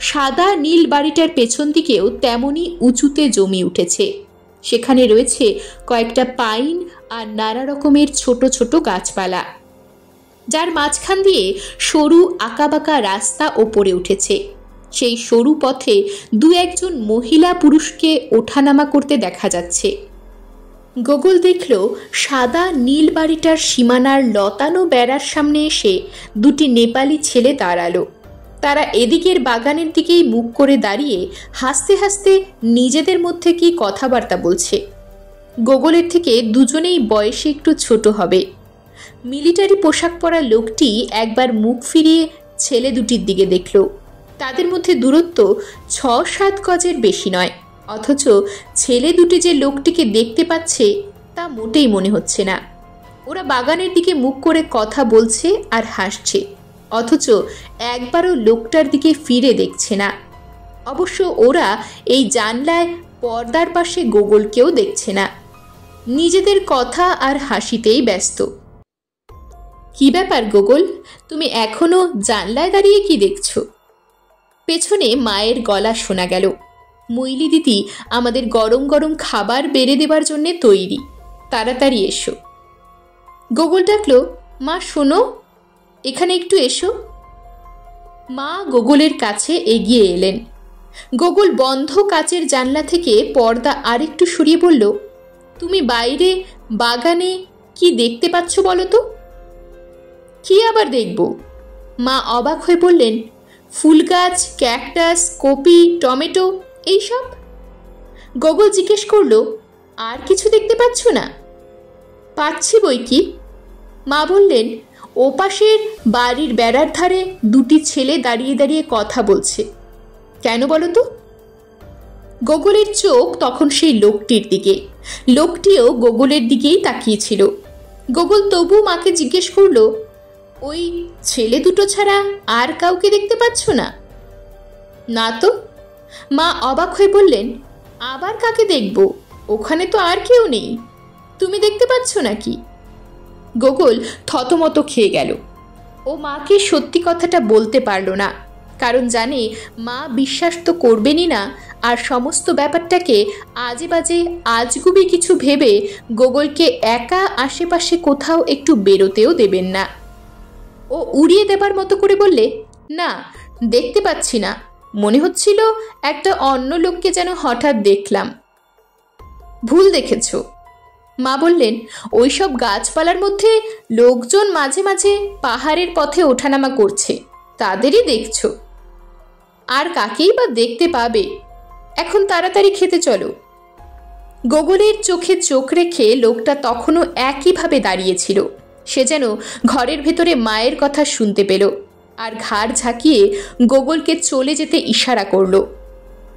সাদা নীল বাড়িটার পেছন দিকেও তেমনই উঁচুতে জমি উঠেছে। সেখানে রয়েছে কয়েকটা পাইন আর নানা রকমের ছোট ছোট গাছপালা, যার মাঝখান দিয়ে সরু আঁকাবাঁকা রাস্তা ওপরে উঠেছে। সেই সরু পথে দু একজন মহিলা পুরুষকে ওঠানামা করতে দেখা যাচ্ছে। গোগল দেখল সাদা নীল বাড়িটার সীমানার লতানো বেড়ার সামনে এসে দুটি নেপালি ছেলে দাঁড়ালো। তারা এদিকের বাগানের দিকেই মুখ করে দাঁড়িয়ে হাসতে হাসতে নিজেদের মধ্যে কি কথাবার্তা বলছে। গোগলের থেকে দুজনেই বয়সে একটু ছোট হবে। মিলিটারি পোশাক পরা লোকটি একবার মুখ ফিরিয়ে ছেলে দুটির দিকে দেখল। তাদের মধ্যে দূরত্ব ৬-৭ গজের বেশি নয়, অথচ ছেলে দুটি যে লোকটিকে দেখতে পাচ্ছে তা মোটেই মনে হচ্ছে না। ওরা বাগানের দিকে মুখ করে কথা বলছে আর হাসছে, অথচ একবারও লোকটার দিকে ফিরে দেখছে না। অবশ্য ওরা এই জানলায় পর্দার পাশে গোগলকেও দেখছে না, নিজেদের কথা আর হাসিতেই ব্যস্ত। কি ব্যাপার গোগল, তুমি এখনো জানলায় দাঁড়িয়ে কি দেখছো? পেছনে মায়ের গলা শোনা গেল। মৈলি দিদি আমাদের গরম গরম খাবার বেড়ে দেবার জন্যে তৈরি, তাড়াতাড়ি এসো। গোগল ডাকলো, মা শোনো, এখানে একটু এসো। মা গোগলের কাছে এগিয়ে এলেন। গোগল বন্ধ কাচের জানলা থেকে পর্দা আরেকটু সরিয়ে বলল, তুমি বাইরে বাগানে কি দেখতে পাচ্ছ বলো তো? কি আবার দেখব? মা অবাক হয়ে বললেন, ফুল গাছ, ক্যাকটাস, কপি, টমেটো এইসব। গোগল জিজ্ঞেস করলো, আর কিছু দেখতে পাচ্ছ না? পাচ্ছি বই কি। মা বললেন, ওপাশের বাড়ির বেড়ার ধারে দুটি ছেলে দাঁড়িয়ে দাঁড়িয়ে কথা বলছে। কেন বলো তো? গোগলের চোখ তখন সেই লোকটির দিকে। লোকটিও গোগলের দিকেই তাকিয়েছিল। গোগল তবু মাকে জিজ্ঞেস করলো, ওই ছেলে দুটো ছাড়া আর কাউকে দেখতে পাচ্ছ না? না তো। মা অবাক হয়ে বললেন, আবার কাকে দেখব? ওখানে তো আর কেউ নেই, তুমি দেখতে পাচ্ছ নাকি? গোগল থতমত খেয়ে গেল। ও মাকে সত্যি কথাটা বলতে পারল না, কারণ জানে মা বিশ্বাস তো করবেনই না, আর সমস্ত ব্যাপারটাকে আজে বাজে আজগুবি কিছু ভেবে গোগলকে একা আশেপাশে কোথাও একটু বেরোতেও দেবেন না। ও উড়িয়ে দেবার মতো করে বললে, না দেখতে পাচ্ছি না, মনে হচ্ছিল একটা অন্য লোককে যেন হঠাৎ দেখলাম। ভুল দেখেছ। মা বললেন, ওইসব গাছপালার মধ্যে লোকজন মাঝে মাঝে পাহাড়ের পথে ওঠানামা করছে, তাদেরই দেখছ। আর কাকেই বা দেখতে পাবে? এখন তাড়াতাড়ি খেতে চলো। গোগলের চোখে চোখ রেখে লোকটা তখনও একইভাবে দাঁড়িয়েছিল। সে যেন ঘরের ভেতরে মায়ের কথা শুনতে পেল আর ঘাড় ঝাঁকিয়ে গোগলকে চলে যেতে ইশারা করল।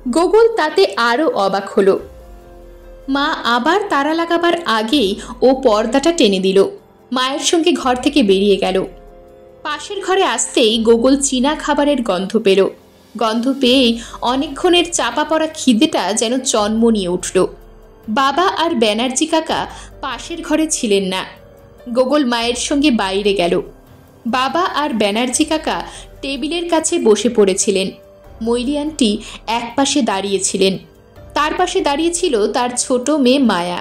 গোগল তাতে আরও অবাক হলো। মা আবার তাড়া লাগাবার আগেই ও পর্দাটা টেনে দিল, মায়ের সঙ্গে ঘর থেকে বেরিয়ে গেল। পাশের ঘরে আসতেই গোগল চীনা খাবারের গন্ধ পেল। গন্ধ পেয়েই অনেকক্ষণের চাপা পড়া খিদেটা যেন জন্ম নিয়ে উঠল। বাবা আর ব্যানার্জি কাকা পাশের ঘরে ছিলেন না। গোগল মায়ের সঙ্গে বাইরে গেল। বাবা আর ব্যানার্জি কাকা টেবিলের কাছে বসে পড়েছিলেন। মৈলি আন্টি এক পাশে দাঁড়িয়েছিলেন, তার পাশে দাঁড়িয়েছিল তার ছোট মেয়ে মায়া।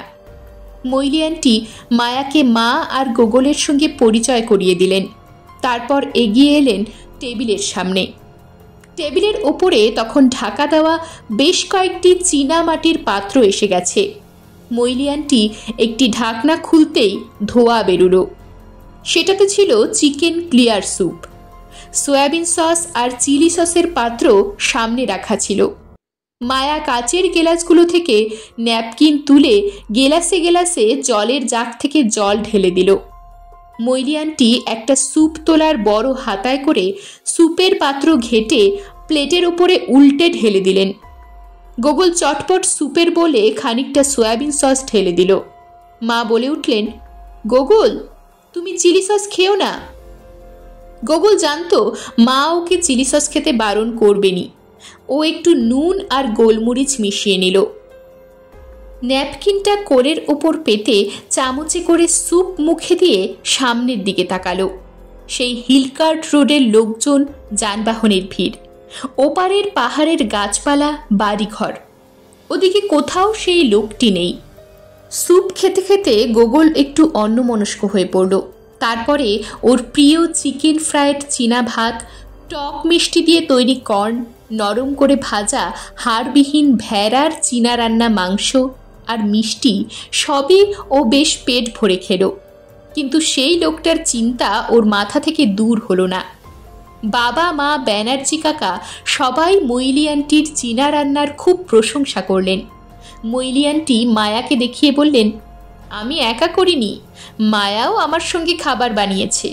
মৈলি আন্টি মায়াকে মা আর গোগলের সঙ্গে পরিচয় করিয়ে দিলেন। তারপর এগিয়ে এলেন টেবিলের সামনে। টেবিলের ওপরে তখন ঢাকা দেওয়া বেশ কয়েকটি চীনা মাটির পাত্র এসে গেছে। মৈলি আন্টি একটি ঢাকনা খুলতেই ধোঁয়া বেরুলো। সেটাতে ছিল chicken clear soup. Soybean sauce আর চিলি সসের পাত্র সামনে রাখা ছিল। মায়া কাচের গেলাসগুলো থেকে ন্যাপকিন তুলে গেলাসে গেলাসে জলের জাগ থেকে জল ঢেলে দিল। মৈলি আন্টি একটা স্যুপ তোলার বড় হাতায় করে স্যুপের পাত্র ঘেটে প্লেটের ওপরে উল্টে ঢেলে দিলেন। গোগল চটপট স্যুপের বলে খানিকটা সয়াবিন সস ঢেলে দিল। মা বলে উঠলেন, গোগল, তুমি চিলি সস খেও না। গোগল জানতো মা ওকে চিলি সস খেতে বারণ করবেনি। ও একটু নুন আর গোলমরিচ মিশিয়ে নিল। ন্যাপকিনটা কোলের ওপর পেতে চামচে করে স্যুপ মুখে দিয়ে সামনের দিকে তাকালো। সেই হিলকার্ট রোডের লোকজন, যানবাহনের ভিড়, ওপারের পাহাড়ের গাছপালা, বাড়িঘর, ওদিকে কোথাও সেই লোকটি নেই। স্যুপ খেতে খেতে গোগল একটু অন্যমনস্ক হয়ে পড়ল। তারপরে ওর প্রিয় চিকেন ফ্রাইড চীনা ভাত, টক মিষ্টি দিয়ে তৈরি কর্ন, নরম করে ভাজা হাড়বিহীন ভেড়ার চীনা রান্না মাংস আর মিষ্টি সবই ও বেশ পেট ভরে খেল। কিন্তু সেই লোকটার চিন্তা ওর মাথা থেকে দূর হলো না। বাবা, মা, ব্যানার্জি কাকা সবাই মৈলি আন্টির চীনা রান্নার খুব প্রশংসা করলেন। মৈলি আন্টি মায়াকে দেখিয়ে বললেন, আমি একা করিনি, মায়াও আমার সঙ্গে খাবার বানিয়েছে।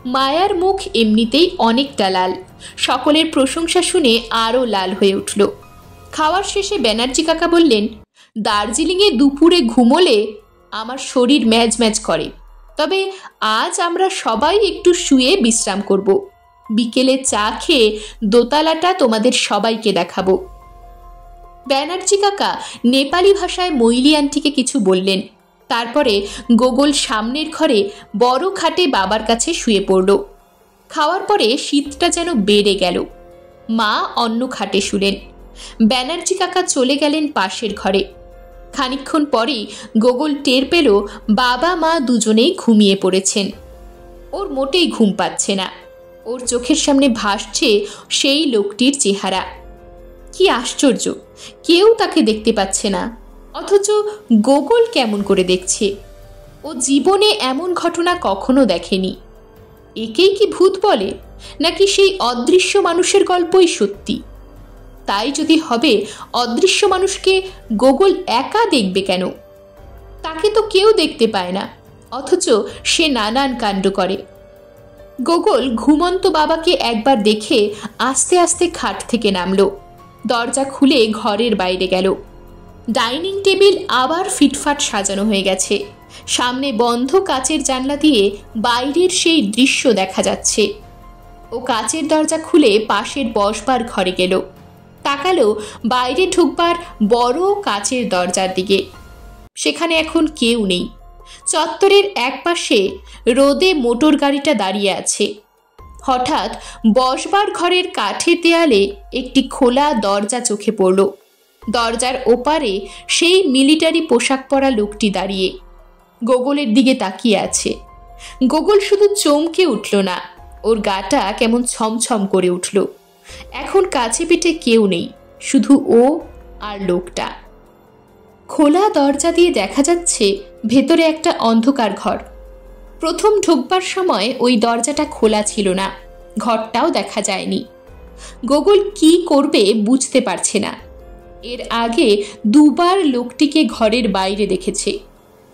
মায়ার মুখ এমনিতেই অনেকটা লাল। সকলের প্রশংসা শুনে আরও লাল হয়ে উঠল। খাওয়ার শেষে ব্যানার্জি কাকা বললেন, দার্জিলিংয়ে দুপুরে ঘুমোলে আমার শরীর ম্যাজ ম্যাজ করে, তবে আজ আমরা সবাই একটু শুয়ে বিশ্রাম করব। বিকেলে চা খেয়ে দোতলাটা তোমাদের সবাইকে দেখাবো। ব্যানার্জি কাকা নেপালি ভাষায় মৈলি আন্টিকে কিছু বললেন। তারপরে গোগল সামনের ঘরে বড় খাটে বাবার কাছে শুয়ে পড়ল। খাওয়ার পরে শীতটা যেন বেড়ে গেল। মা অন্য খাটে শুলেন। ব্যানার্জি কাকা চলে গেলেন পাশের ঘরে। খানিকক্ষণ পরেই গোগল টের পেল বাবা মা দুজনেই ঘুমিয়ে পড়েছেন। ওর মোটেই ঘুম পাচ্ছে না। ওর চোখের সামনে ভাসছে সেই লোকটির চেহারা। কি আশ্চর্য, কেউ তাকে দেখতে পাচ্ছে না, অথচ গোগল কেমন করে দেখছে। ও জীবনে এমন ঘটনা কখনো দেখেনি। একেই কি ভূত বলে, নাকি সেই অদৃশ্য মানুষের গল্পই সত্যি? তাই যদি হবে, অদৃশ্য মানুষকে গোগল একা দেখবে কেন? তাকে তো কেউ দেখতে পায় না, অথচ সে নানান কাণ্ড করে। গোগল ঘুমন্ত বাবাকে একবার দেখে আস্তে আস্তে খাট থেকে নামল। দরজা খুলে ঘরের বাইরে গেল। ডাইনিং টেবিল আবার ফিটফাট সাজানো হয়ে গেছে। সামনে বন্ধ কাচের জানলা দিয়ে বাইরের সেই দৃশ্য দেখা যাচ্ছে। ও কাচের দরজা খুলে পাশের বসবার ঘরে গেল। তাকালো বাইরে ঢুকবার বড় কাচের দরজার দিকে। সেখানে এখন কেউ নেই। চত্বরের এক পাশে রোদে মোটর গাড়িটা দাঁড়িয়ে আছে। হঠাৎ বসবার ঘরের কাঠের দেয়ালে একটি খোলা দরজা চোখে পড়ল। দরজার ওপারে সেই মিলিটারি পোশাক পরা লোকটি দাঁড়িয়ে গোগলের দিকে তাকিয়ে আছে। গোগল শুধু চমকে উঠল না, ওর গাটা কেমন ছমছম করে উঠল। এখন কাছে পিঠে কেউ নেই, শুধু ও আর লোকটা। খোলা দরজা দিয়ে দেখা যাচ্ছে ভেতরে একটা অন্ধকার ঘর। প্রথম ঢুকবার সময় ওই দরজাটা খোলা ছিল না, ঘরটাও দেখা যায়নি। গোগল কি করবে বুঝতে পারছে না। এর আগে দুবার লোকটিকে ঘরের বাইরে দেখেছে,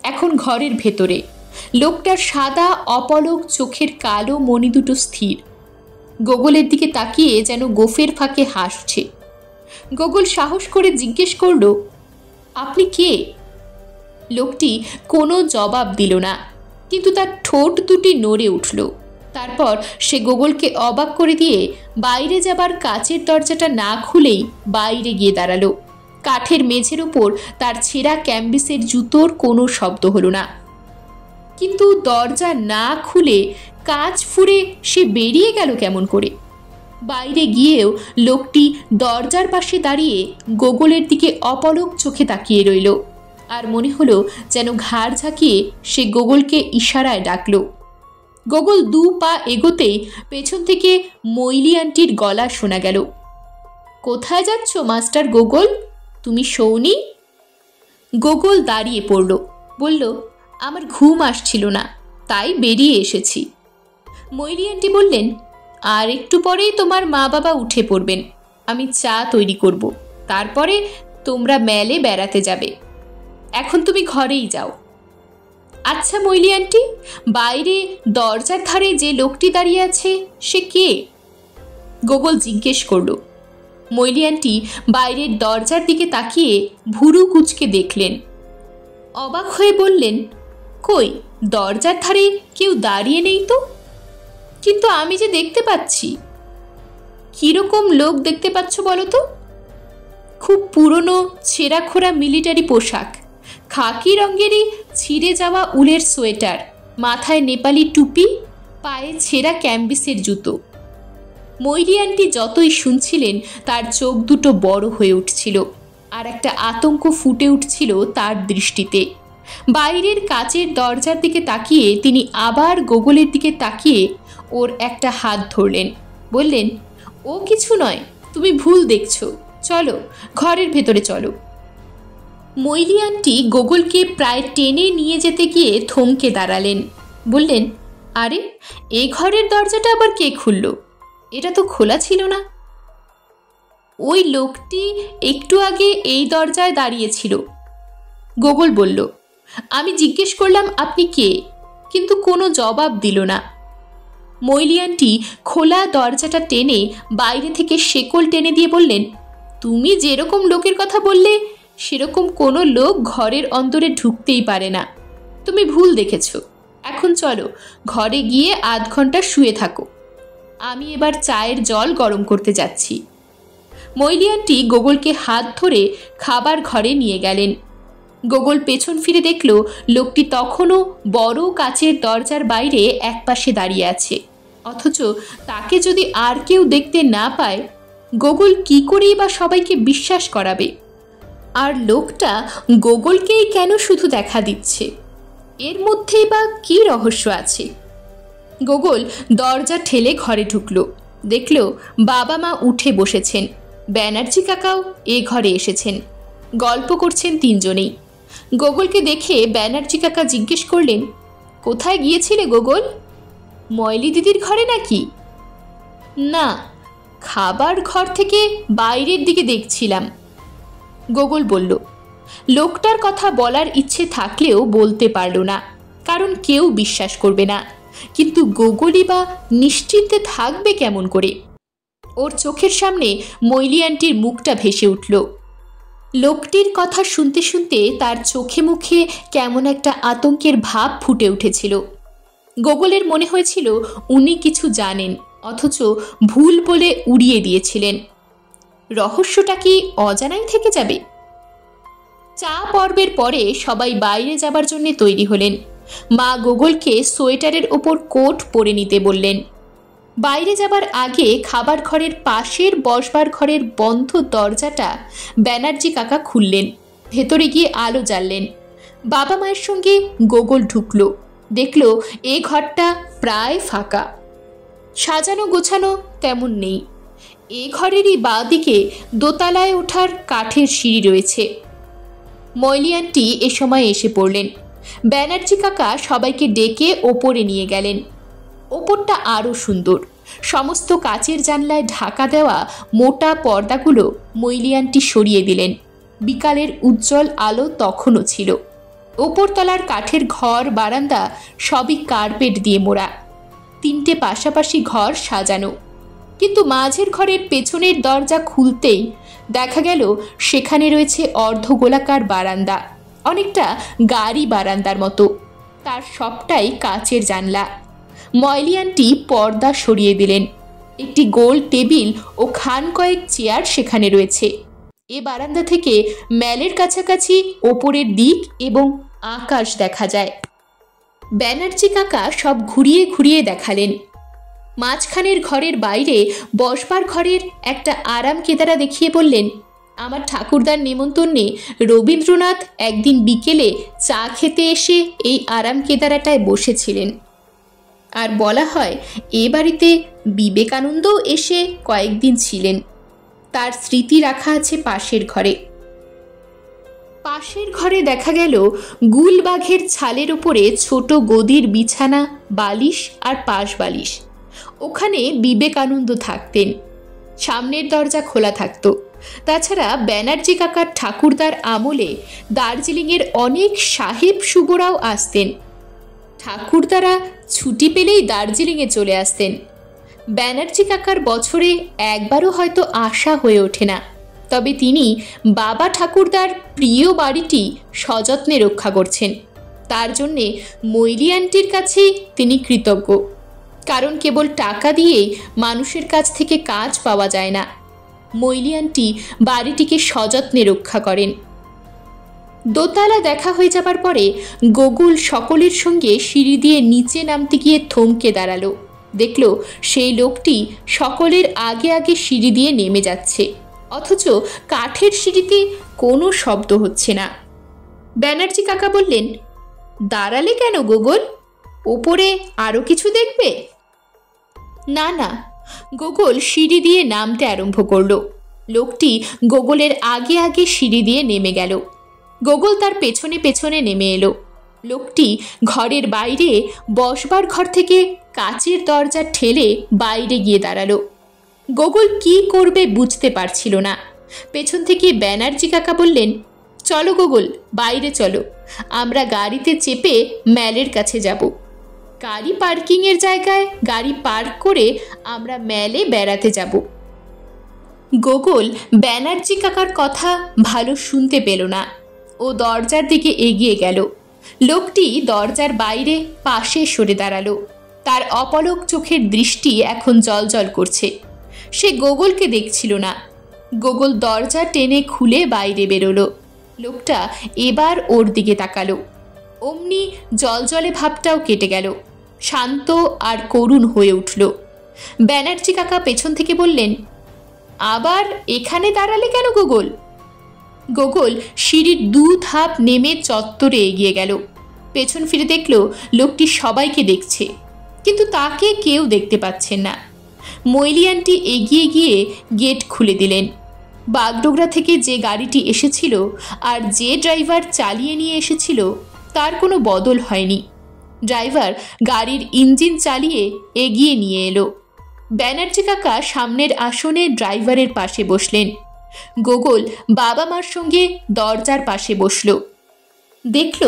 এখন ঘরের ভেতরে। লোকটার সাদা অপলক চোখের কালো মণি দুটো স্থির, গোগলের দিকে তাকিয়ে যেন গোফের ফাঁকে হাসছে। গোগল সাহস করে জিজ্ঞেস করল, আপনি কে? লোকটি কোনো জবাব দিল না, কিন্তু তার ঠোঁট দুটি নড়ে উঠল। তারপর সে গোগলকে অবাক করে দিয়ে বাইরে যাবার কাচের দরজাটা না খুলেই বাইরে গিয়ে দাঁড়ালো। কাঠের মেঝের উপর তার ছেঁড়া ক্যাম্বিসের জুতোর কোনো শব্দ হলো না। কিন্তু দরজা না খুলে কাঁচ ফুঁড়ে সে বেরিয়ে গেল কেমন করে? বাইরে গিয়েও লোকটি দরজার পাশে দাঁড়িয়ে গোগলের দিকে অপলক চোখে তাকিয়ে রইল, আর মনে হলো যেন ঘাড় ঝাঁকিয়ে সে গোগলকে ইশারায় ডাকল। গোগল 2 পা এগোতেই পেছন থেকে মৈলি আন্টির গলা শোনা গেল, কোথায় যাচ্ছ মাস্টার গোগল? তুমি শোনি? গোগল দাঁড়িয়ে পড়ল, বলল, আমার ঘুম আসছিল না, তাই বেরিয়ে এসেছি। মৈলি আন্টি বললেন, আর একটু পরেই তোমার মা বাবা উঠে পড়বেন, আমি চা তৈরি করব, তারপরে তোমরা মেলে বেড়াতে যাবে। এখন তুমি ঘরেই যাও। আচ্ছা মৈলি আন্টি, বাইরে দরজার ধারে যে লোকটি দাঁড়িয়ে আছে সে কে? গোগল জিজ্ঞেস করল। মৈলি আন্টি বাইরের দরজার দিকে তাকিয়ে ভুরু কুঁচকে দেখলেন। অবাক হয়ে বললেন, কই, দরজার ধারে কেউ দাঁড়িয়ে নেই তো। কিন্তু আমি যে দেখতে পাচ্ছি। কিরকম লোক দেখতে পাচ্ছ বলো তো? খুব পুরনো ছেঁড়াখোড়া মিলিটারি পোশাক, খাকি রঙেরই ছিঁড়ে যাওয়া উলের সোয়েটার, মাথায় নেপালি টুপি, পায়ে ছেঁড়া ক্যাম্বিসের জুতো। মৈরি আন্টি যতই শুনছিলেন তার চোখ দুটো বড় হয়ে উঠছিল, আর একটা আতঙ্ক ফুটে উঠছিল তার দৃষ্টিতে। বাইরের কাচের দরজার দিকে তাকিয়ে তিনি আবার গোগলের দিকে তাকিয়ে ওর একটা হাত ধরলেন, বললেন, ও কিছু নয়, তুমি ভুল দেখছো, চলো ঘরের ভেতরে চলো। মৈলি আন্টি গোগলকে প্রায় টেনে নিয়ে যেতে গিয়ে থমকে দাঁড়ালেন, বললেন, আরে এই ঘরের দরজাটা আবার কে খুলল? এটা তো খোলা ছিল না। ওই লোকটি একটু আগে এই দরজায় দাঁড়িয়েছিল, গোগল বলল। আমি জিজ্ঞেস করলাম আপনি কে, কিন্তু কোনো জবাব দিল না। মৈলি আন্টি খোলা দরজাটা টেনে বাইরে থেকে শেকল টেনে দিয়ে বললেন, তুমি যেরকম লোকের কথা বললে সেরকম কোনো লোক ঘরের অন্তরে ঢুকতেই পারে না, তুমি ভুল দেখেছ। এখন চলো ঘরে গিয়ে আধ ঘন্টা শুয়ে থাকো, আমি এবার চায়ের জল গরম করতে যাচ্ছি। মৈলি আন্টি গোগলকে হাত ধরে খাবার ঘরে নিয়ে গেলেন। গোগল পেছন ফিরে দেখল লোকটি তখনও বড় কাচের দরজার বাইরে একপাশে দাঁড়িয়ে আছে, অথচ তাকে যদি আর কেউ দেখতে না পায়, গোগল কি করেই বা সবাইকে বিশ্বাস করাবে? আর লোকটা গোগলকেই কেন শুধু দেখা দিচ্ছে? এর মধ্যেই বা কি রহস্য আছে? গোগল দরজা ঠেলে ঘরে ঢুকল, দেখল বাবা মা উঠে বসেছেন, ব্যানার্জি কাকাও এ ঘরে এসেছেন, গল্প করছেন তিনজনেই। গোগলকে দেখে ব্যানার্জি কাকা জিজ্ঞেস করলেন, কোথায় গিয়েছিলে গোগল? ময়লি দিদির ঘরে নাকি? না, খাবার ঘর থেকে বাইরের দিকে দেখছিলাম, গোগল বলল। লোকটার কথা বলার ইচ্ছে থাকলেও বলতে পারল না, কারণ কেউ বিশ্বাস করবে না। কিন্তু গোগলই বা নিশ্চিন্তে থাকবে কেমন করে? ওর চোখের সামনে মৈলি আন্টির মুখটা ভেসে উঠল। লোকটির কথা শুনতে শুনতে তার চোখে মুখে কেমন একটা আতঙ্কের ভাব ফুটে উঠেছিল। গোগলের মনে হয়েছিল উনি কিছু জানেন, অথচ ভুল বলে উড়িয়ে দিয়েছিলেন। রহস্যটা কি অজানাই থেকে যাবে? চা পর্বের পরে সবাই বাইরে যাবার জন্য তৈরি হলেন। মা গোগলকে সোয়েটারের ওপর কোট পরে নিতে বললেন। বাইরে যাবার আগে খাবার ঘরের পাশের বসবার ঘরের বন্ধ দরজাটা ব্যানার্জি কাকা খুললেন, ভেতরে গিয়ে আলো জ্বাললেন। বাবা মায়ের সঙ্গে গোগল ঢুকলো, দেখল এ ঘরটা প্রায় ফাঁকা, সাজানো গোছানো তেমন নেই। এ ঘরেরই বাঁ দিকে দোতলায় ওঠার কাঠের সিঁড়ি রয়েছে। মৈলি আন্টি এ সময় এসে পড়লেন। ব্যানার্জি কাকা সবাইকে ডেকে ওপরে নিয়ে গেলেন। ওপরটা আরও সুন্দর, সমস্ত কাচের জানলায় ঢাকা দেওয়া মোটা পর্দাগুলো মৈলি আন্টি সরিয়ে দিলেন। বিকালের উজ্জ্বল আলো তখনও ছিল। ওপরতলার কাঠের ঘর বারান্দা সবই কার্পেট দিয়ে মোড়া। 3টে পাশাপাশি ঘর সাজানো, কিন্তু মাঝের ঘরের পেছনের দরজা খুলতেই দেখা গেল সেখানে রয়েছে অর্ধগোলাকার বারান্দা, অনেকটা গাড়ি বারান্দার মতো। তার সবটাই কাচের জানলা। ময়লি আন্টি পর্দা সরিয়ে দিলেন। একটি গোল টেবিল ও খান কয়েক চেয়ার সেখানে রয়েছে। এ বারান্দা থেকে ম্যালের কাছাকাছি ওপরের দিক এবং আকাশ দেখা যায়। ব্যানার্জি কাকা সব ঘুরিয়ে ঘুরিয়ে দেখালেন। মাঝখানের ঘরের বাইরে বসবার ঘরের একটা আরাম কেদারা দেখিয়ে বললেন, আমার ঠাকুরদার নেমন্তন্নে রবীন্দ্রনাথ একদিন বিকেলে চা খেতে এসে এই আরাম কেদারাটায় বসেছিলেন। আর বলা হয় এ বাড়িতে বিবেকানন্দও এসে কয়েকদিন ছিলেন। তার স্মৃতি রাখা আছে পাশের ঘরে। পাশের ঘরে দেখা গেল গুলবাঘের ছালের উপরে ছোট গদির বিছানা, বালিশ আর পাশ বালিশ। ওখানে বিবেকানন্দ থাকতেন। সামনের দরজা খোলা থাকত। তাছাড়া ব্যানার্জি কাকার ঠাকুরদার আমলে দার্জিলিংয়ের অনেক সাহেব সুবোরাও আসতেন। ঠাকুরদারা ছুটি পেলেই দার্জিলিংয়ে চলে আসতেন। ব্যানার্জি কাকার বছরে একবারও হয়তো আসা হয়ে ওঠে না, তবে তিনি বাবা ঠাকুরদার প্রিয় বাড়িটি সযত্নে রক্ষা করছেন। তার জন্যে মৈলি আন্টির কাছেই তিনি কৃতজ্ঞ, কারণ কেবল টাকা দিয়েই মানুষের কাছ থেকে কাজ পাওয়া যায় না। মৈলি আন্টি বাড়িটিকে সযত্নে রক্ষা করেন। দোতলা দেখা হয়ে যাবার পরে গোকুল সকলের সঙ্গে সিঁড়ি দিয়ে নিচে নামতে গিয়ে থমকে দাঁড়ালো। দেখল সেই লোকটি সকলের আগে আগে সিঁড়ি দিয়ে নেমে যাচ্ছে, অথচ কাঠের সিঁড়িতে কোনো শব্দ হচ্ছে না। ব্যানার্জি কাকা বললেন, দাঁড়ালে কেন গোগল? ওপরে আরও কিছু দেখবে? না না, গোগল সিঁড়ি দিয়ে নামতে আরম্ভ করলো। লোকটি গোগলের আগে আগে সিঁড়ি দিয়ে নেমে গেল। গোগল তার পেছনে পেছনে নেমে এলো। লোকটি ঘরের বাইরে বসবার ঘর থেকে কাচের দরজা ঠেলে বাইরে গিয়ে দাঁড়ালো। গোগল কি করবে বুঝতে পারছিল না। পেছন থেকে ব্যানার্জি কাকা বললেন, চলো গোগল, বাইরে চলো, আমরা গাড়িতে চেপে ম্যালের কাছে যাব। গাড়ি পার্কিংয়ের জায়গায় গাড়ি পার্ক করে আমরা ম্যালে বেড়াতে যাব। গোগল ব্যানার্জি কাকার কথা ভালো শুনতে পেল না। ও দরজার দিকে এগিয়ে গেল। লোকটি দরজার বাইরে পাশে সরে দাঁড়ালো। তার অপলক চোখের দৃষ্টি এখন জ্বলজ্বল করছে। সে গোগলকে দেখছিল না। গোগল দরজা টেনে খুলে বাইরে বেরোলো। লোকটা এবার ওর দিকে তাকালো। অমনি জলজলে ভাবটাও কেটে গেল, শান্ত আর করুণ হয়ে উঠল। ব্যানার্জি কাকা পেছন থেকে বললেন, আবার এখানে দাঁড়ালে কেন গোগল? গোগল সিঁড়ির 2 ধাপ নেমে চত্বরে এগিয়ে গেল। পেছন ফিরে দেখল লোকটি সবাইকে দেখছে, কিন্তু তাকে কেউ দেখতে পাচ্ছেন না। মৈলি আন্টি এগিয়ে গিয়ে গেট খুলে দিলেন। বাগডোগরা থেকে যে গাড়িটি এসেছিল আর যে ড্রাইভার চালিয়ে নিয়ে এসেছিল তার কোনো বদল হয়নি। ড্রাইভার গাড়ির ইঞ্জিন চালিয়ে এগিয়ে নিয়ে এলো। ব্যানার্জি কাকা সামনের আসনে ড্রাইভারের পাশে বসলেন। গোগল বাবা মার সঙ্গে দরজার পাশে বসল। দেখল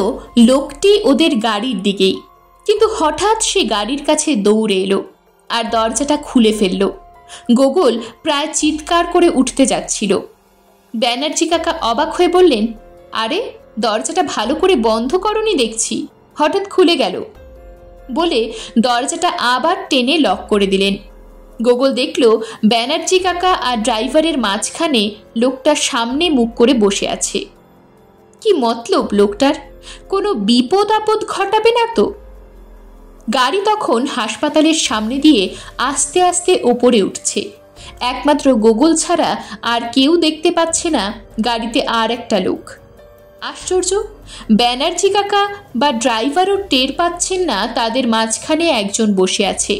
লোকটি ওদের গাড়ির দিকেই, কিন্তু হঠাৎ সে গাড়ির কাছে দৌড়ে এলো আর দরজাটা খুলে ফেলল। গোগল প্রায় চিৎকার করে উঠতে যাচ্ছিল। ব্যানার্জি কাকা অবাক হয়ে বললেন, আরে দরজাটা ভালো করে বন্ধ করনি দেখছি, হঠাৎ খুলে গেল। বলে দরজাটা আবার টেনে লক করে দিলেন। গোগল দেখল ব্যানার্জি কাকা আর ড্রাইভারের মাঝখানে লোকটার সামনে মুখ করে বসে আছে। কি মতলব লোকটার? কোনো বিপদ আপদ ঘটাবে না তো? গাড়ি তখন হাসপাতালের সামনে দিয়ে আস্তে আস্তে ওপরে উঠছে। একমাত্র গোগল ছাড়া আর কেউ দেখতে পাচ্ছে না গাড়িতে আর একটা লোক। আশ্চর্য, ব্যানার্জি কাকা বা ড্রাইভারও টের পাচ্ছেন না তাদের মাঝখানে একজন বসে আছে।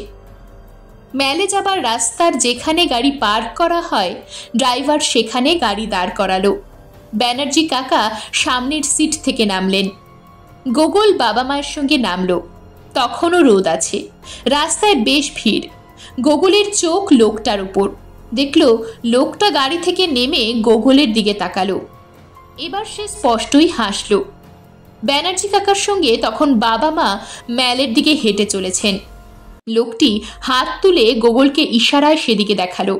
ম্যালে যাবার রাস্তার যেখানে গাড়ি পার্ক করা হয় ড্রাইভার সেখানে গাড়ি দাঁড় করালো। ব্যানার্জি কাকা সামনের সিট থেকে নামলেন। গোগল বাবা মায়ের সঙ্গে নামলো। তখনও রোদ আছে, রাস্তায় বেশ ভিড়। গোগলের চোখ লোকটার উপর। দেখল লোকটা গাড়ি থেকে নেমে গোগলের দিকে তাকালো। এবার সে স্পষ্টই হাসল। ব্যানার্জি কাকার সঙ্গে তখন বাবা মা ম্যালের দিকে হেঁটে চলেছেন। লোকটি হাত তুলে গোগলকে ইশারায় সেদিকে দেখালো।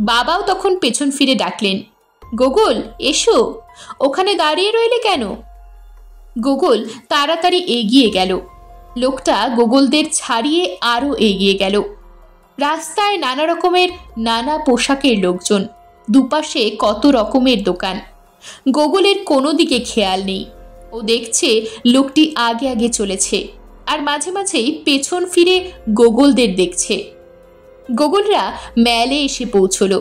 বাবাও তখন পেছন ফিরে ডাকলেন, গোগল এসো, ওখানে দাঁড়িয়ে রইলে কেন? গোগল তাড়াতাড়ি এগিয়ে গেল। লোকটা গোগলদের ছাড়িয়ে আরও এগিয়ে গেল। রাস্তায় নানা রকমের নানা পোশাকের লোকজন, দুপাশে কত রকমের দোকান। গোগলের কোনো দিকে খেয়াল নেই। ও দেখছে লোকটি আগে আগে চলেছে, আর মাঝে মাঝেই পেছন ফিরে গোগলদের দেখছে। গোগলরা ম্যালে এসে পৌঁছল,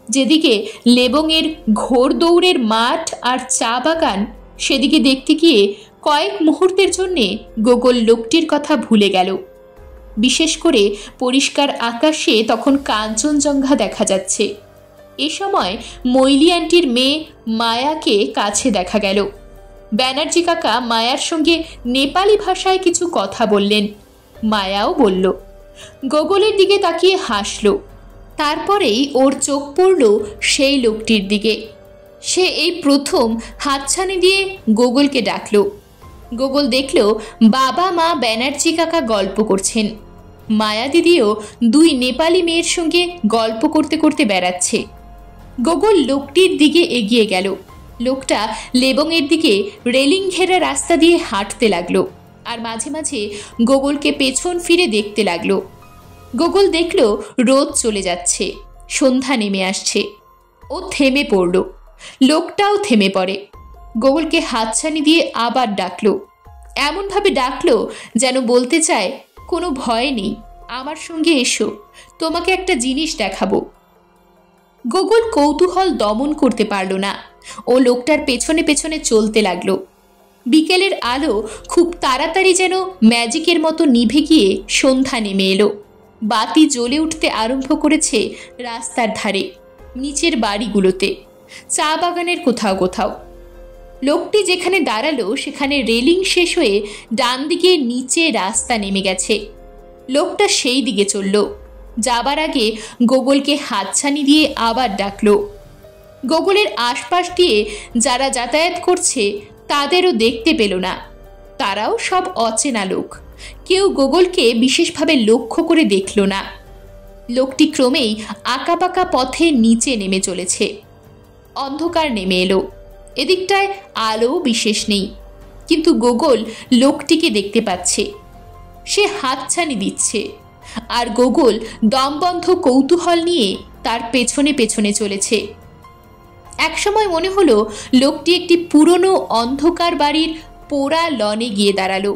যেদিকে লেবংয়ের ঘোড় দৌড়ের মাঠ আর চা বাগান, সেদিকে দেখতে গিয়ে কয়েক মুহূর্তের জন্যে গোগল লোকটির কথা ভুলে গেল। বিশেষ করে পরিষ্কার আকাশে তখন কাঞ্চনজঙ্ঘা দেখা যাচ্ছে। এ সময় মৈলি আন্টির মেয়ে মায়াকে কাছে দেখা গেল। ব্যানার্জি কাকা মায়ার সঙ্গে নেপালি ভাষায় কিছু কথা বললেন, মায়াও বলল। গোগলের দিকে তাকিয়ে হাসল। তারপরেই ওর চোখ পড়ল সেই লোকটির দিকে। সে এই প্রথম হাতছানি দিয়ে গোগলকে ডাকল। গোগল দেখল বাবা মা ব্যানার্জি কাকা গল্প করছেন। মায়া দিদিও দুই নেপালি মেয়ের সঙ্গে গল্প করতে করতে বেড়াচ্ছে। গোগল লোকটির দিকে এগিয়ে গেল। লোকটা লেবংয়ের দিকে রেলিং ঘেরা রাস্তা দিয়ে হাঁটতে লাগলো, আর মাঝে মাঝে গোগলকে পেছন ফিরে দেখতে লাগলো। গোগল দেখল রোদ চলে যাচ্ছে, সন্ধ্যা নেমে আসছে। ও থেমে পড়ল। লোকটাও থেমে পড়ে। গোগলকে হাতছানি দিয়ে আবার ডাকলো, এমনভাবে ডাকলো যেন বলতে চায়, কোনো ভয় নেই, আমার সঙ্গে এসো, তোমাকে একটা জিনিস দেখাবো। গোগল কৌতূহল দমন করতে পারল না। ও লোকটার পেছনে পেছনে চলতে লাগলো। বিকেলের আলো খুব তাড়াতাড়ি যেন ম্যাজিকের মতো নিভে গিয়ে সন্ধ্যা নেমে এলো। বাতি জ্বলে উঠতে আরম্ভ করেছে রাস্তার ধারে, নিচের বাড়িগুলোতে, চা বাগানের কোথাও কোথাও। লোকটি যেখানে দাঁড়ালো সেখানে রেলিং শেষ হয়ে ডান দিকে নিচে রাস্তা নেমে গেছে। লোকটা সেই দিকে চলল। যাবার আগে গোগলকে হাতছানি দিয়ে আবার ডাকলো। গোগলের আশপাশ দিয়ে যারা যাতায়াত করছে তাদেরও দেখতে পেল না। তারাও সব অচেনা লোক, কেউ গোগলকে বিশেষভাবে লক্ষ্য করে দেখল না। লোকটি ক্রমেই আঁকাবাঁকা পথে নিচে নেমে চলেছে। অন্ধকার নেমে এলো। এদিকটায় আলো বিশেষ নেই, কিন্তু গোগল লোকটিকে দেখতে পাচ্ছে। সে হাতছানি দিচ্ছে, আর গোগল দমবন্ধ কৌতূহল নিয়ে তার পেছনে পেছনে চলেছে। একসময় মনে হলো লোকটি একটি পুরনো অন্ধকার বাড়ির পোড়া লনে গিয়ে দাঁড়ালো।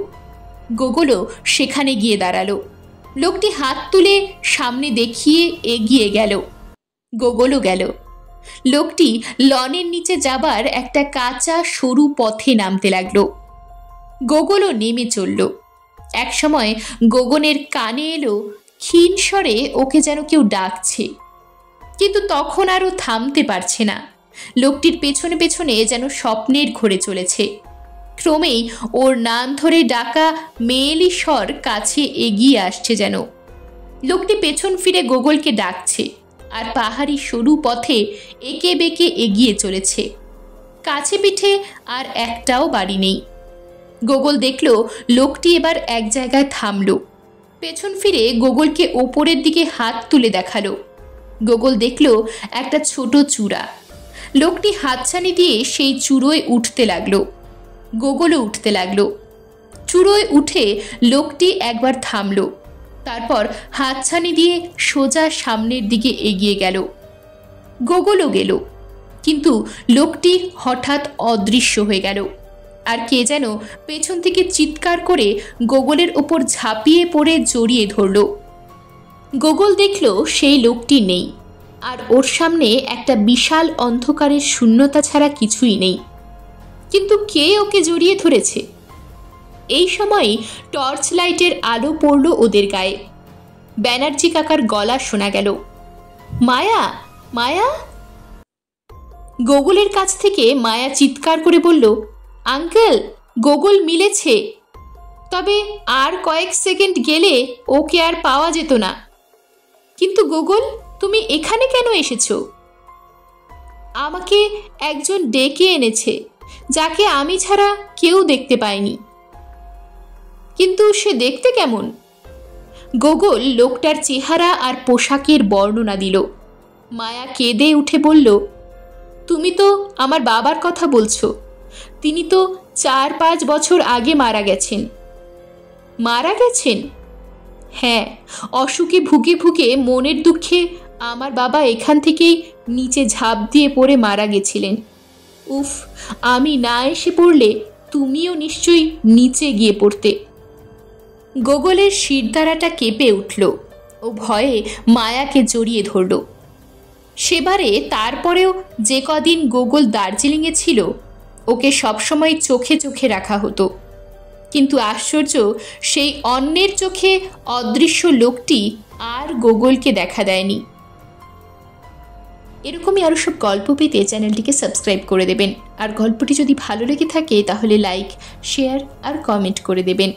গোগলও সেখানে গিয়ে দাঁড়ালো। লোকটি হাত তুলে সামনে দেখিয়ে এগিয়ে গেল। গোগলও গেল। লোকটি লনের নিচে যাবার একটা কাঁচা সরু পথে নামতে লাগলো। গোগলও নেমে চলল। একসময় গগনের কানে এলো ক্ষীণ স্বরে ওকে যেন কেউ ডাকছে, কিন্তু তখন আরও থামতে পারছে না। লোকটির পেছনে পেছনে যেন স্বপ্নের ঘোরে চলেছে। ক্রমেই ওর নাম ধরে ডাকা মেয়েলি স্বর কাছে এগিয়ে আসছে যেন। লোকটি পেছন ফিরে গোগলকে ডাকছে, আর পাহাড়ি সরু পথে একে বেঁকে এগিয়ে চলেছে। কাছে পিঠে আর একটাও বাড়ি নেই। গোগল দেখল লোকটি এবার এক জায়গায় থামল। পেছন ফিরে গোগলকে ওপরের দিকে হাত তুলে দেখালো। গোগল দেখল একটা ছোট চূড়া। লোকটি হাতছানি দিয়ে সেই চূড়োয় উঠতে লাগলো। গোগলও উঠতে লাগলো। চূড়োয় উঠে লোকটি একবার থামল, তারপর হাতছানি দিয়ে সোজা সামনের দিকে এগিয়ে গেল। গোগলও গেল, কিন্তু লোকটি হঠাৎ অদৃশ্য হয়ে গেল, আর কে যেন পেছন থেকে চিৎকার করে গোগলের ওপর ঝাঁপিয়ে পড়ে জড়িয়ে ধরল। গোগল দেখল সেই লোকটি নেই, আর ওর সামনে একটা বিশাল অন্ধকারের শূন্যতা ছাড়া কিছুই নেই। কিন্তু কে ওকে জড়িয়ে ধরেছে? এই সময়ই টর্চ লাইটের আলো পড়ল ওদের গায়ে। ব্যানার্জি কাকার গলা শোনা গেল, মায়া, মায়া। গোগলের কাছ থেকে মায়া চিৎকার করে বলল, আঙ্কেল, গোগল মিলেছে, তবে আর কয়েক সেকেন্ড গেলে ওকে আর পাওয়া যেত না। কিন্তু গোগল, তুমি এখানে কেন এসেছো? আমাকে একজন ডেকে এনেছে, যাকে আমি ছাড়া কেউ দেখতে পায়নি। কিন্তু সে দেখতে কেমন? গোগল লোকটার চেহারা আর পোশাকের বর্ণনা দিল। মায়া কেঁদে উঠে বলল, তুমি তো আমার বাবার কথা বলছো। তিনি তো 4-5 বছর আগে মারা গেছেন। মারা গেছেন? হ্যাঁ, অসুখে ভুগে ভুগে মনের দুঃখে আমার বাবা এখান থেকেই নিচে ঝাঁপ দিয়ে পড়ে মারা গেছিলেন। উফ, আমি না এসে পড়লে তুমিও নিশ্চয়ই নিচে গিয়ে পড়তে। গোগলের শিরদাঁড়াটা কেঁপে উঠল। ও ভয়ে মায়াকে জড়িয়ে ধরল। সেবারে তারপরেও যে কদিন গোগল দার্জিলিংয়ে ছিল, ওকে সবসময় চোখে চোখে রাখা হতো। কিন্তু আশ্চর্য, সেই অন্যের চোখে অদৃশ্য লোকটি আর গোগলকে দেখা দেয়নি। এরকমই আরও সব গল্প পেতে চ্যানেলটিকে সাবস্ক্রাইব করে দেবেন। আর গল্পটি যদি ভালো লেগে থাকে তাহলে লাইক, শেয়ার আর কমেন্ট করে দেবেন।